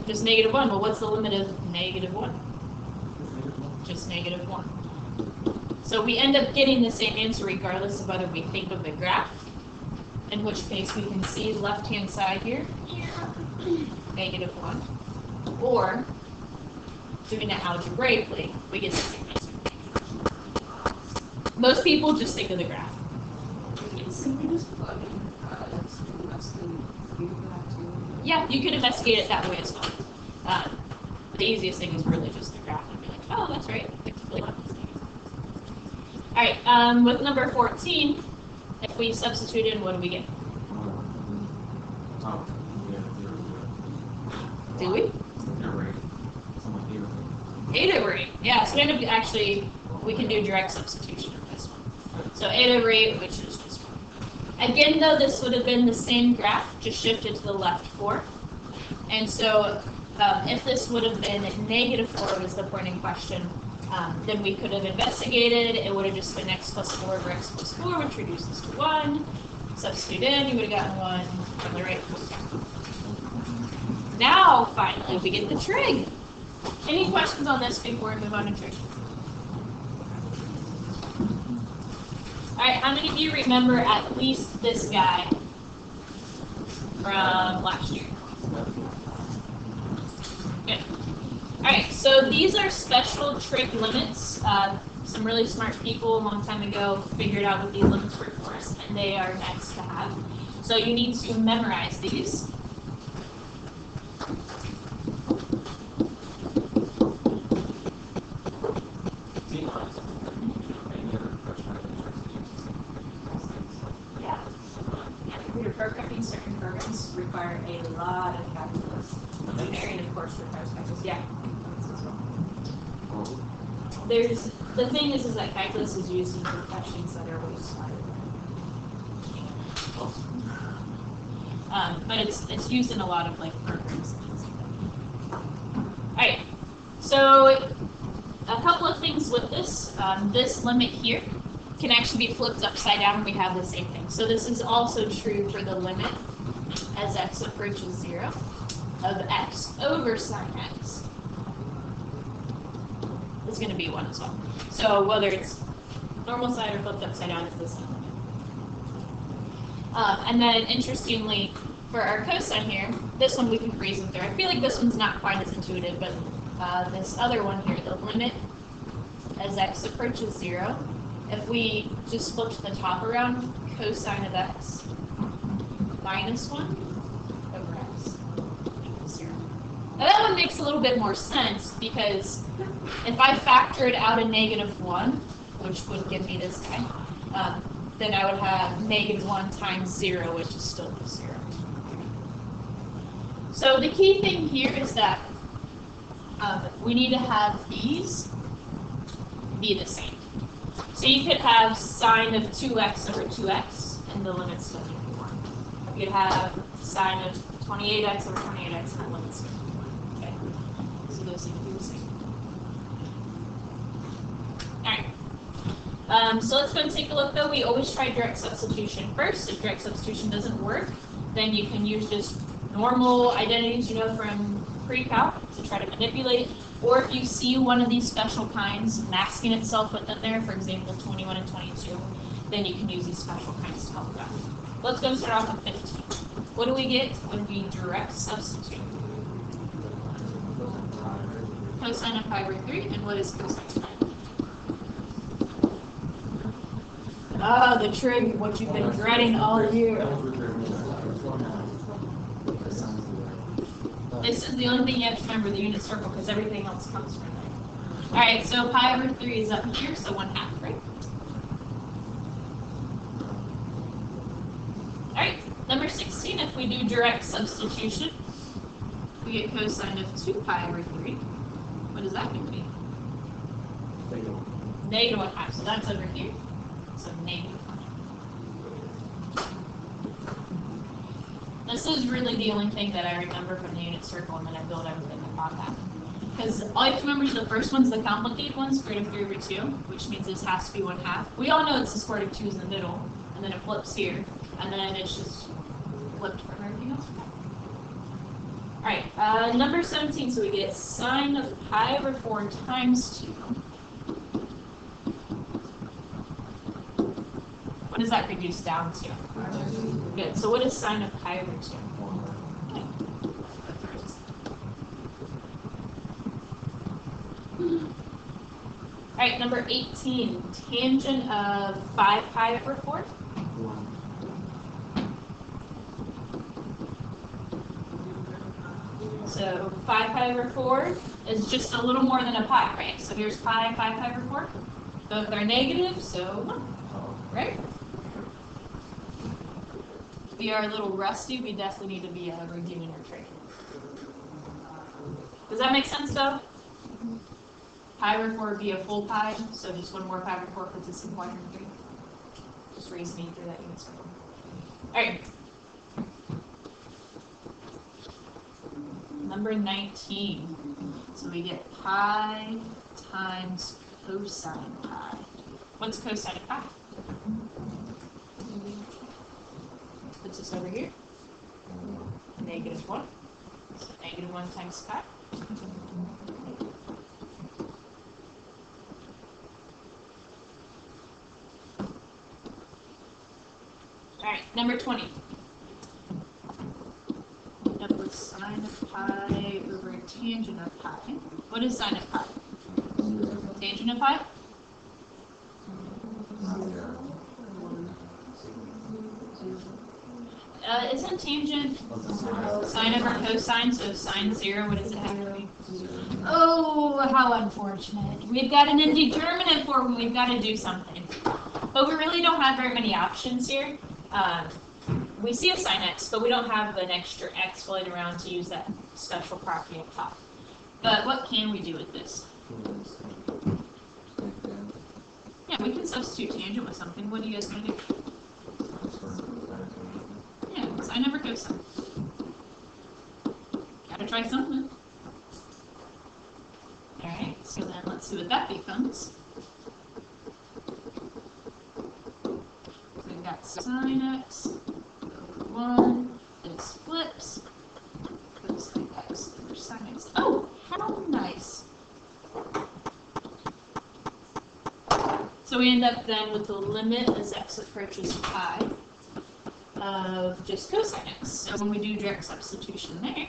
[SPEAKER 1] Just negative 1. Well, what's the limit of negative 1? Just negative 1. So we end up getting the same answer regardless of whether we think of the graph, in which case we can see left-hand side here, -1, or doing it algebraically, we get the same answer. Most people just think of the graph. Yeah, you could investigate it that way as well. The easiest thing is really just the graph and be like, oh, that's right. All right, with number 14, if we substitute in, what do we get?
[SPEAKER 2] Oh,
[SPEAKER 1] Do we?
[SPEAKER 2] yeah, right. Someone here.
[SPEAKER 1] 8/8. Yeah, so we end up actually, we can do direct substitution of this one. So 8/8, which is this one. Again, though, this would have been the same graph, just shifted to the left 4. And so if this would have been -4 was the point in question, then we could have investigated. It would have just been x plus 4 over x plus 4, which reduces to 1. Substitute in, you would have gotten 1 on the right. Now, finally, we get the trig. Any questions on this before we move on to trig? All right, how many of you remember at least this guy from last year? Good. All right, so these are special trig limits. Some really smart people a long time ago figured out what these limits were for us, and they are nice to have. So you need to memorize these. Yeah. Computer programming, certain programs require a lot of calculus. Engineering, of course, requires calculus. Yeah. There's the thing is that calculus is used in professions that are way smarter than but it's used in a lot of like programs and things like that. All right. So a couple of things with this. This limit here can actually be flipped upside down and we have the same thing. So this is also true for the limit as x approaches 0 of x over sine x is going to be 1 as well. So whether it's normal side or flipped upside down, it's the same limit. And then interestingly, for our cosine here, this one we can reason through. I feel like this one's not quite as intuitive, but this other one here, the limit as x approaches 0, if we just flipped the top around, cosine of x minus 1 over x equals 0. Now that one makes a little bit more sense because if I factored out a -1, which would give me this guy, then I would have -1 times 0, which is still 0. So the key thing here is that we need to have these be the same. So you could have sine of 2x over 2x, and the limit's still going to be 1. You could have sine of 28x over 28x, and the limit's going to be 1. Okay? So those need to be the same. Alright. So let's go and take a look, though. We always try direct substitution first. If direct substitution doesn't work, then you can use just normal identities, you know, from pre-calc to try to manipulate. Or if you see one of these special kinds masking itself within there, for example, 21 and 22, then you can use these special kinds to help you out. Let's go and start off with 15. What do we get when we direct substitute? Cosine of pi over 3, and what is cosine of pi? Ah, the trig, what you've been dreading all year. This is the only thing you have to remember, the unit circle, because everything else comes from there. All right, so pi over 3 is up here, so 1/2, right? All right, number 16, if we do direct substitution, we get cosine of 2 pi over 3. What is that going to be? -1/2, so that's over here. So -1/2. This is really the only thing that I remember from the unit circle, and then I build everything upon that. Because all you have to remember is the first one's the complicated one, square root of 3 over 2, which means this has to be 1/2. We all know it's the square root of 2 is in the middle, and then it flips here, and then it's just flipped from everything else. All right, number 17, so we get sine of pi over 4 times 2 What does that reduce down to? Good. So what is sine of pi over 2? All right, number 18, tangent of 5 pi over 4.
[SPEAKER 2] 1.
[SPEAKER 1] So 5 pi over 4 is just a little more than a pi, right? So here's pi, 5 pi over 4. Both are negative, so 1, right? If we are a little rusty, we definitely need to be redoing our training. Does that make sense, though? Pi over 4 would be a full pi, so just one more pi over 4 puts us in quadrant 3. Just reasoning through that unit circle. Alright. Number 19. So we get pi times cosine pi. What's cosine of pi? Puts us over here. Negative 1. So negative 1 times pi. Alright, number 20. Up with sine of pi over tangent of pi. What is sine of pi? Tangent of pi? Isn't tangent sine over cosine, so sine 0, what does it have to be? Oh, how unfortunate. We've got an indeterminate form, we've got to do something. But we really don't have very many options here. We see a sine x, but we don't have an extra x floating around to use that special property up top. But what can we do with this? Yeah, we can substitute tangent with something. What do you guys want to do? Yeah, sine over cosine. Gotta try something. Alright, so then let's see what that becomes. We've got sine x over 1. This flips. Cosine x over sine x. Oh, how nice. So we end up then with the limit as x approaches pi of just cosine x. So when we do direct substitution there,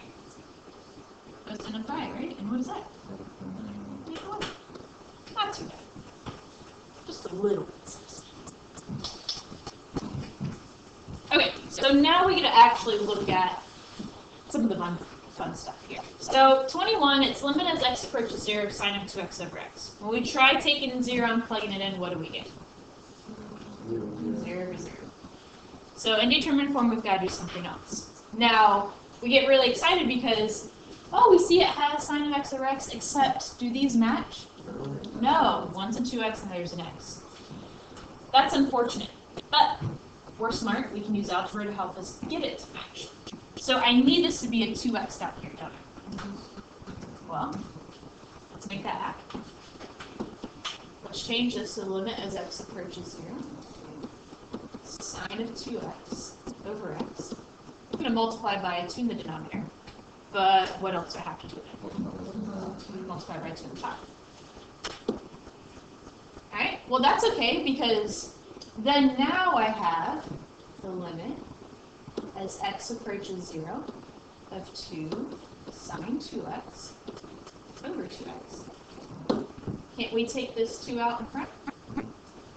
[SPEAKER 1] cosine of pi, right? And what is that? Not too bad. Just a little bit. Okay, so now we get to actually look at some of the fun stuff here. So 21, its limit as x approaches 0, sine of 2x over x. When we try taking 0 and plugging it in, what do we get? 0 over 0. So in determinate form, we've got to do something else. Now, we get really excited because, oh, we see it has sine of x over x, except do these match? No, one's a 2x and there's an x. That's unfortunate, but we're smart. We can use algebra to help us get it to match. So I need this to be a 2x down here, don't I? Well, let's make that happen. Let's change this to the limit as x approaches 0. Sine of 2x over x. I'm going to multiply by 2 in the denominator. But what else do I have to do? Multiply by 2 in the top. Alright, well that's okay because then now I have the limit as x approaches 0 of 2 sine 2x over 2x. Can't we take this 2 out in front?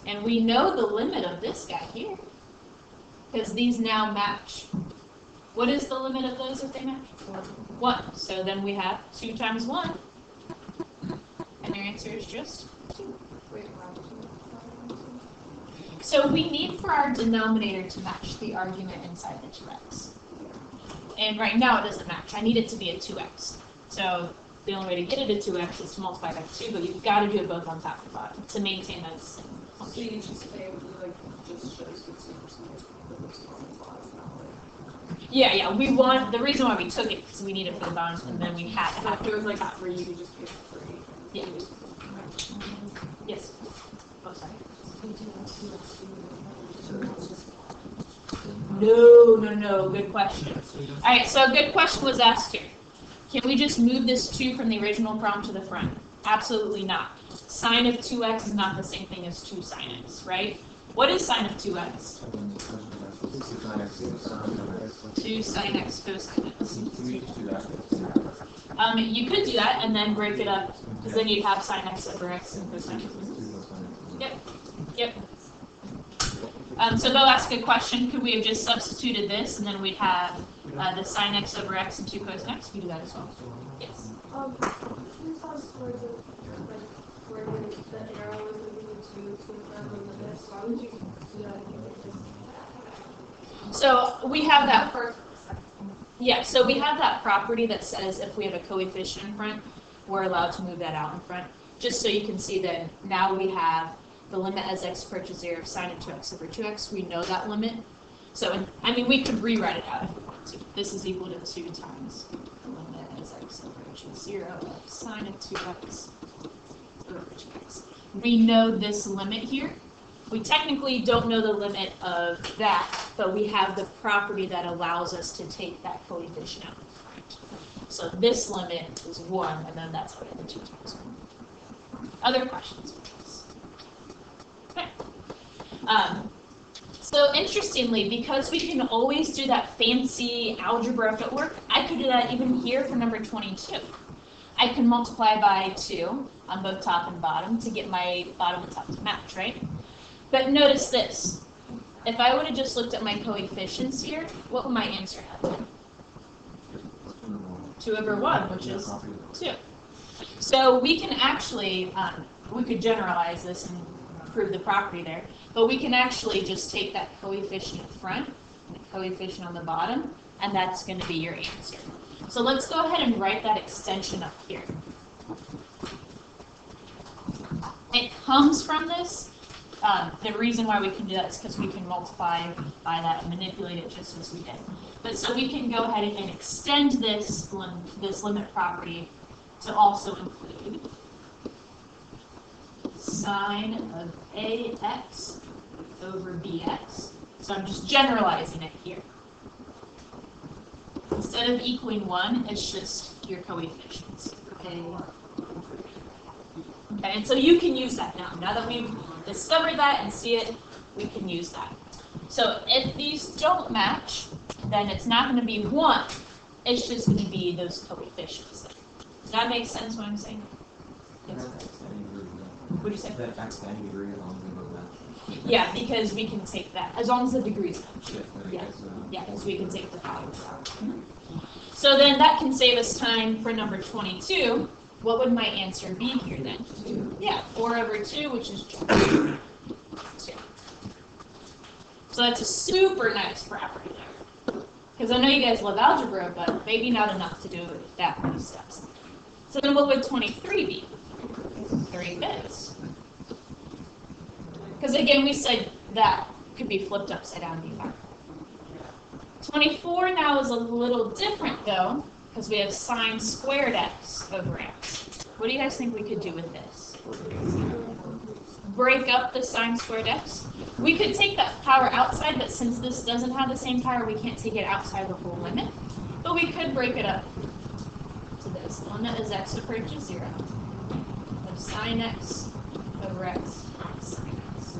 [SPEAKER 1] And we know the limit of this guy here because these now match. What is the limit of those if they match? 1. So then we have 2 times 1. And your answer is just 2. So we need for our denominator to match the argument inside the 2x. And right now it doesn't match. I need it to be a 2x. So the only way to get it a 2x is to multiply by 2, but you've got to do it both on top and bottom to maintain that same function.
[SPEAKER 5] So you just say, just shows the 2%.
[SPEAKER 1] Yeah, we want, the reason why we took it is we need it for the bottom, and then we had to have
[SPEAKER 5] There was like that for you to just get free.
[SPEAKER 1] Yeah. Yes. Oh, sorry. No, good question. Alright, so a good question was asked here. Can we just move this 2 from the original problem to the front? Absolutely not. Sine of 2x is not the same thing as 2 sine x, right? What is sine of 2x?
[SPEAKER 2] And then the question is,
[SPEAKER 1] 2 sine x cosine x.
[SPEAKER 2] can we just do that?
[SPEAKER 1] You could do that and then break it up, because then you'd have sine x over x and cosine x. Yep. Yep. So they'll ask a question, could we have just substituted this and then we'd have the sine x over x and 2 cosine x? We do that as well. Yes.
[SPEAKER 5] Here's how towards it, like, where the arrow is moving to the limit. Why would you do that if you just...
[SPEAKER 1] So we have that for, yeah, so we have that property that says if we have a coefficient in front, we're allowed to move that out in front. Just so you can see that now we have the limit as x approaches 0 of sine of 2x over 2x. We know that limit. So, I mean, we could rewrite it out if we want to. This is equal to 2 times the limit as x approaches 0 of sine of 2x over 2x. We know this limit here. We technically don't know the limit of that, but we have the property that allows us to take that coefficient out. So this limit is 1, and then that's what the 2 times 1. Other questions? Okay. So interestingly, because we can always do that fancy algebra footwork, I could do that even here for number 22. I can multiply by 2 on both top and bottom to get my bottom and top to match, right? But notice this. If I would have just looked at my coefficients here, what would my answer have been? 2 over 1, which is 2. So we can actually, we could generalize this and prove the property there, but we can actually just take that coefficient in front and the coefficient on the bottom, and that's going to be your answer. So let's go ahead and write that extension up here. It comes from this. The reason why we can do that is because we can multiply by that and manipulate it just as we did. But so we can go ahead and extend this limit property to also include sine of ax over bx. So I'm just generalizing it here. Instead of equaling 1, it's just your coefficients. Okay, and so you can use that now. Now that we've discovered that and see it, we can use that. So if these don't match, then it's not going to be 1. It's just going to be those coefficients. Does that make sense what I'm saying? Yes. What do you say?
[SPEAKER 2] That that's 90 degree as long as they both match.
[SPEAKER 1] Yeah, because we can take that, as long as the degrees match.
[SPEAKER 2] Yeah.
[SPEAKER 1] Yeah, because we can take the powers out. So then that can save us time for number 22. What would my answer be here then? Yeah, 4 over 2, which is 2. So that's a super nice property there. Because I know you guys love algebra, but maybe not enough to do it with that many steps. So then what would 23 be? 3/5. Because again, we said that could be flipped upside down and be fine. 24 now is a little different though, because we have sine squared x over x. What do you guys think we could do with this? Break up the sine squared x? We could take that power outside, but since this doesn't have the same power, we can't take it outside the whole limit. But we could break it up to this. The limit as x approaches 0 of sine x over x minus sine x.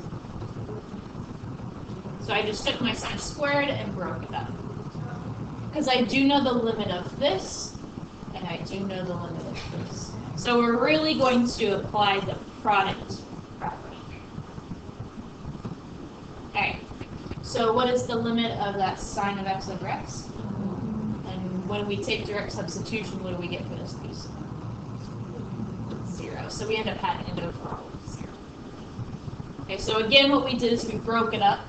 [SPEAKER 1] So I just took my sine squared and broke it up. Because I do know the limit of this, and I do know the limit of this. So we're really going to apply the product property. Okay, so what is the limit of that sine of x over x? And when we take direct substitution, what do we get for this piece? 0. So we end up having an overall of 0. Okay, so again, what we did is we broke it up.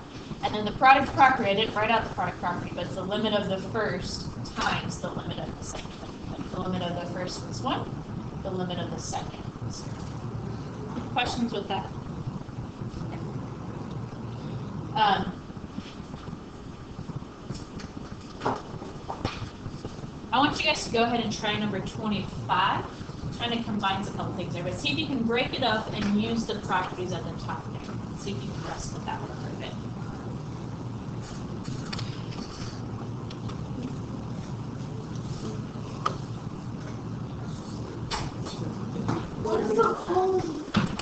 [SPEAKER 1] And then the product property, I didn't write out the product property, but it's the limit of the first times the limit of the second. The limit of the first was 1. The limit of the second was 0. Questions with that? I want you guys to go ahead and try number 25. Trying to combine a couple things there, but see if you can break it up and use the properties at the top there. See if you can rest with that one for a bit.
[SPEAKER 5] What is the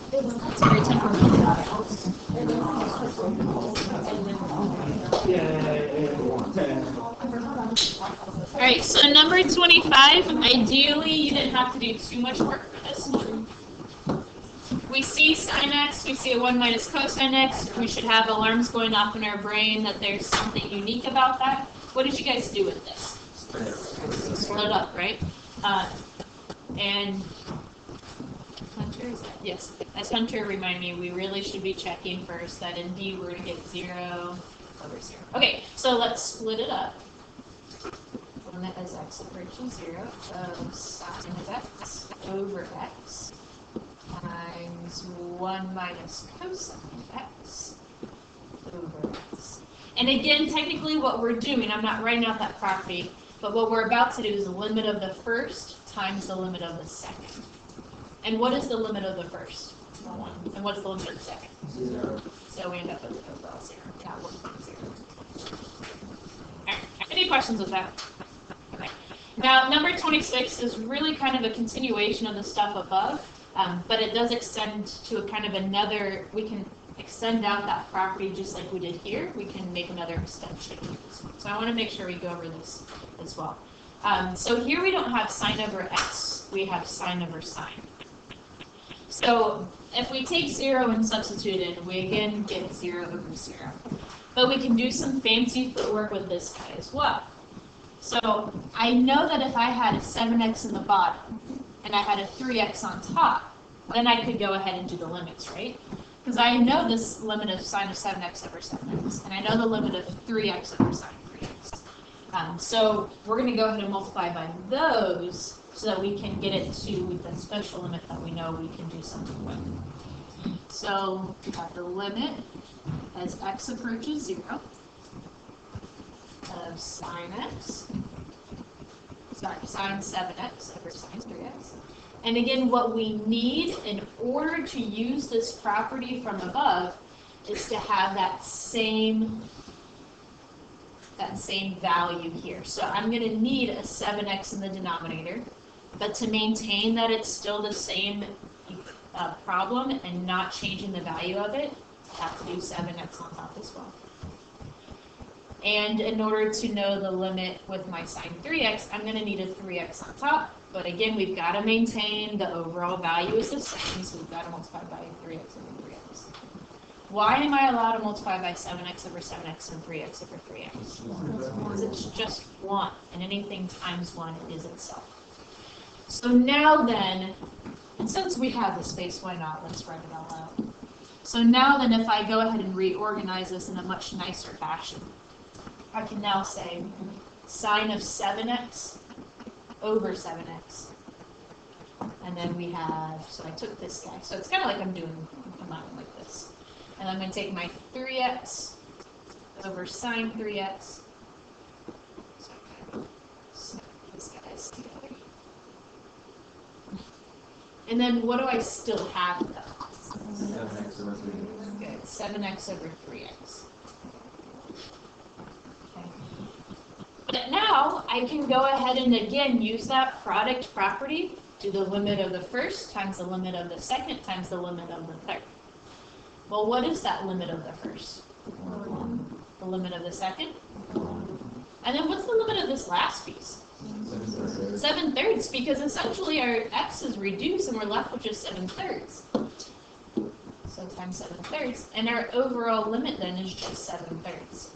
[SPEAKER 1] It's very temperamental. Alright, so number 25, ideally you didn't have to do too much work for this one. We see sine x, we see a 1 minus cosine x. We should have alarms going off in our brain that there's something unique about that. What did you guys do with this? Split up, right? And Hunter, is that? Yes. As Hunter reminded me, we really should be checking first that in B we're going to get 0 over 0. Okay, so let's split it up. Limit as x approaches 0 of sine of x over x times 1 minus cosine of x over x. And again, technically what we're doing, I'm not writing out that property, but what we're about to do is the limit of the first times the limit of the second. And what is the limit of the first? 1. And what's the limit of the second?
[SPEAKER 3] 0.
[SPEAKER 1] So we end up with overall 0. Yeah, 1.0. Alright, any questions with that? Okay. Now, number 26 is really kind of a continuation of the stuff above, but it does extend to a kind of another, we can extend out that property just like we did here. We can make another extension. So I want to make sure we go over this as well. So here we don't have sine over x, we have sine over sine. So if we take 0 and substitute it, we again get 0 over 0. But we can do some fancy footwork with this guy as well. So I know that if I had a 7x in the bottom and I had a 3x on top, then I could go ahead and do the limits, right? Because I know this limit of sine of 7x over 7x, and I know the limit of 3x over sine 3x. So we're going to go ahead and multiply by those so that we can get it to the special limit that we know we can do something with. So we have the limit as x approaches 0 of sine x, sine 7x over sine 3x. And again, what we need in order to use this property from above is to have that same value here. So I'm going to need a 7x in the denominator, but to maintain that it's still the same problem and not changing the value of it, I have to do 7x on top as well. And in order to know the limit with my sine 3x, I'm going to need a 3x on top. But again, we've got to maintain the overall value is the same, so we've got to multiply by 3x over 3x. Why am I allowed to multiply by 7x over 7x and 3x over 3x? Because it's just 1, and anything times 1 is itself. So now then, and since we have the space, why not? Let's write it all out. So now then, if I go ahead and reorganize this in a much nicer fashion, I can now say sine of 7x over 7x. And then we have, so I took this guy. So it's kind of like I'm combining like this. And I'm going to take my 3x over sine 3x. So these guys together. And then what do I still have though?
[SPEAKER 2] 7x over 3x.
[SPEAKER 1] Good, 7x over 3x. But now I can go ahead and again use that product property, do the limit of the first times the limit of the second times the limit of the third. Well, what is that limit of the first?
[SPEAKER 2] 1.
[SPEAKER 1] The limit of the second? And then what's the limit of this last piece? 7/3, because essentially our x is reduced and we're left with just 7/3. So times 7/3, and our overall limit then is just 7/3.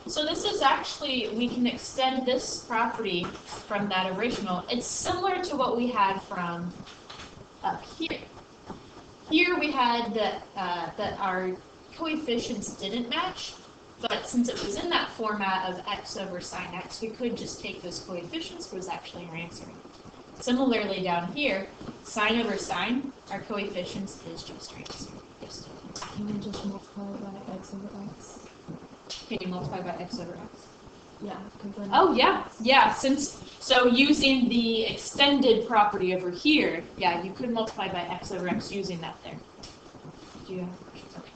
[SPEAKER 1] So this is actually, we can extend this property from that original. It's similar to what we had from up here. Here we had that our coefficients didn't match, but since it was in that format of x over sine x, we could just take those coefficients, was actually our answer. Similarly down here, sine over sine, our coefficients is just our answer. Yes.
[SPEAKER 7] Can we just multiply by x over x?
[SPEAKER 1] Can you multiply by x over x?
[SPEAKER 7] Yeah.
[SPEAKER 1] Oh yeah. So using the extended property over here, yeah, you could multiply by x over x using that there. Do you have questions? Okay.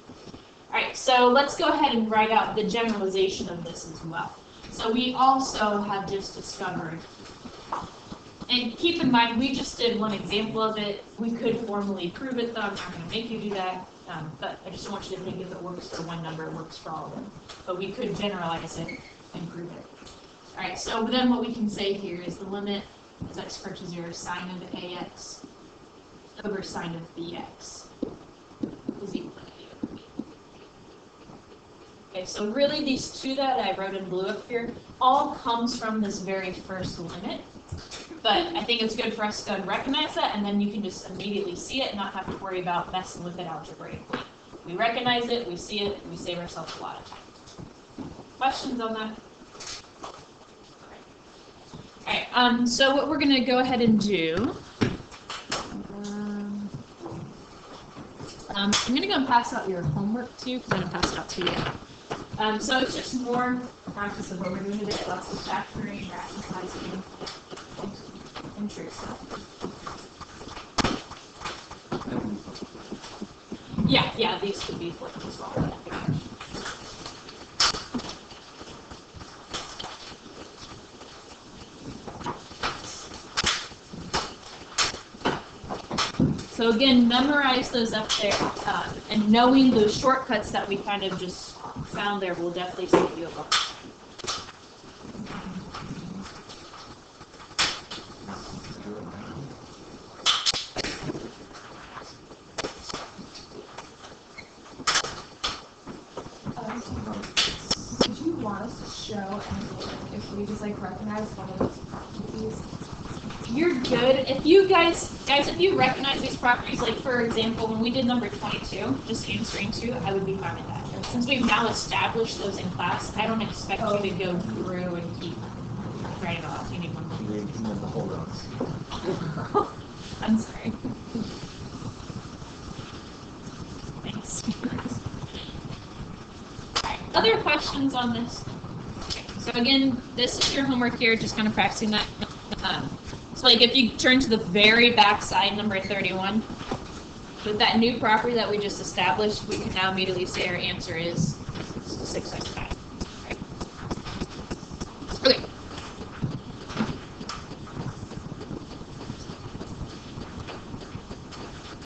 [SPEAKER 1] All right. So let's go ahead and write out the generalization of this as well. So we also have just discovered And keep in mind, we just did one example of it. We could formally prove it, though. I'm not going to make you do that. But I just want you to think if it works for one number, it works for all of them. But we could generalize it and prove it. All right, so then what we can say here is the limit as x approaches 0 sine of ax over sine of bx is equal to 0. Okay, so really these two that I wrote in blue up here all comes from this very first limit. But I think it's good for us to go and recognize that, and then you can just immediately see it and not have to worry about messing with it algebraically. We recognize it, we see it, we save ourselves a lot of time. Questions on that? Alright, so what we're going to go ahead and do, I'm going to go and pass out your homework to you, because I'm going to pass it out to you. So it's just more practice of what we're doing today, lots of factoring, rationalizing, and true stuff. Yeah, these could be flipped as well. So again, memorize those up there, and knowing those shortcuts that we kind of just found there will definitely save you a lot.
[SPEAKER 7] Did you want us to show anything if we just like recognize one of those properties?
[SPEAKER 1] You're good. If you guys, if you recognize these properties, like for example, when we did number 22, just answering to, I would be fine with that. Since we've now established those in class, I don't expect you to go through and keep writing off. You need one more.
[SPEAKER 2] You can the whole rows.
[SPEAKER 1] I'm sorry. Thanks. Alright, other questions on this? So again, this is your homework here, just kind of practicing that. So like if you turn to the very back side, number 31, with that new property that we just established, we can now immediately say our answer is 6x5.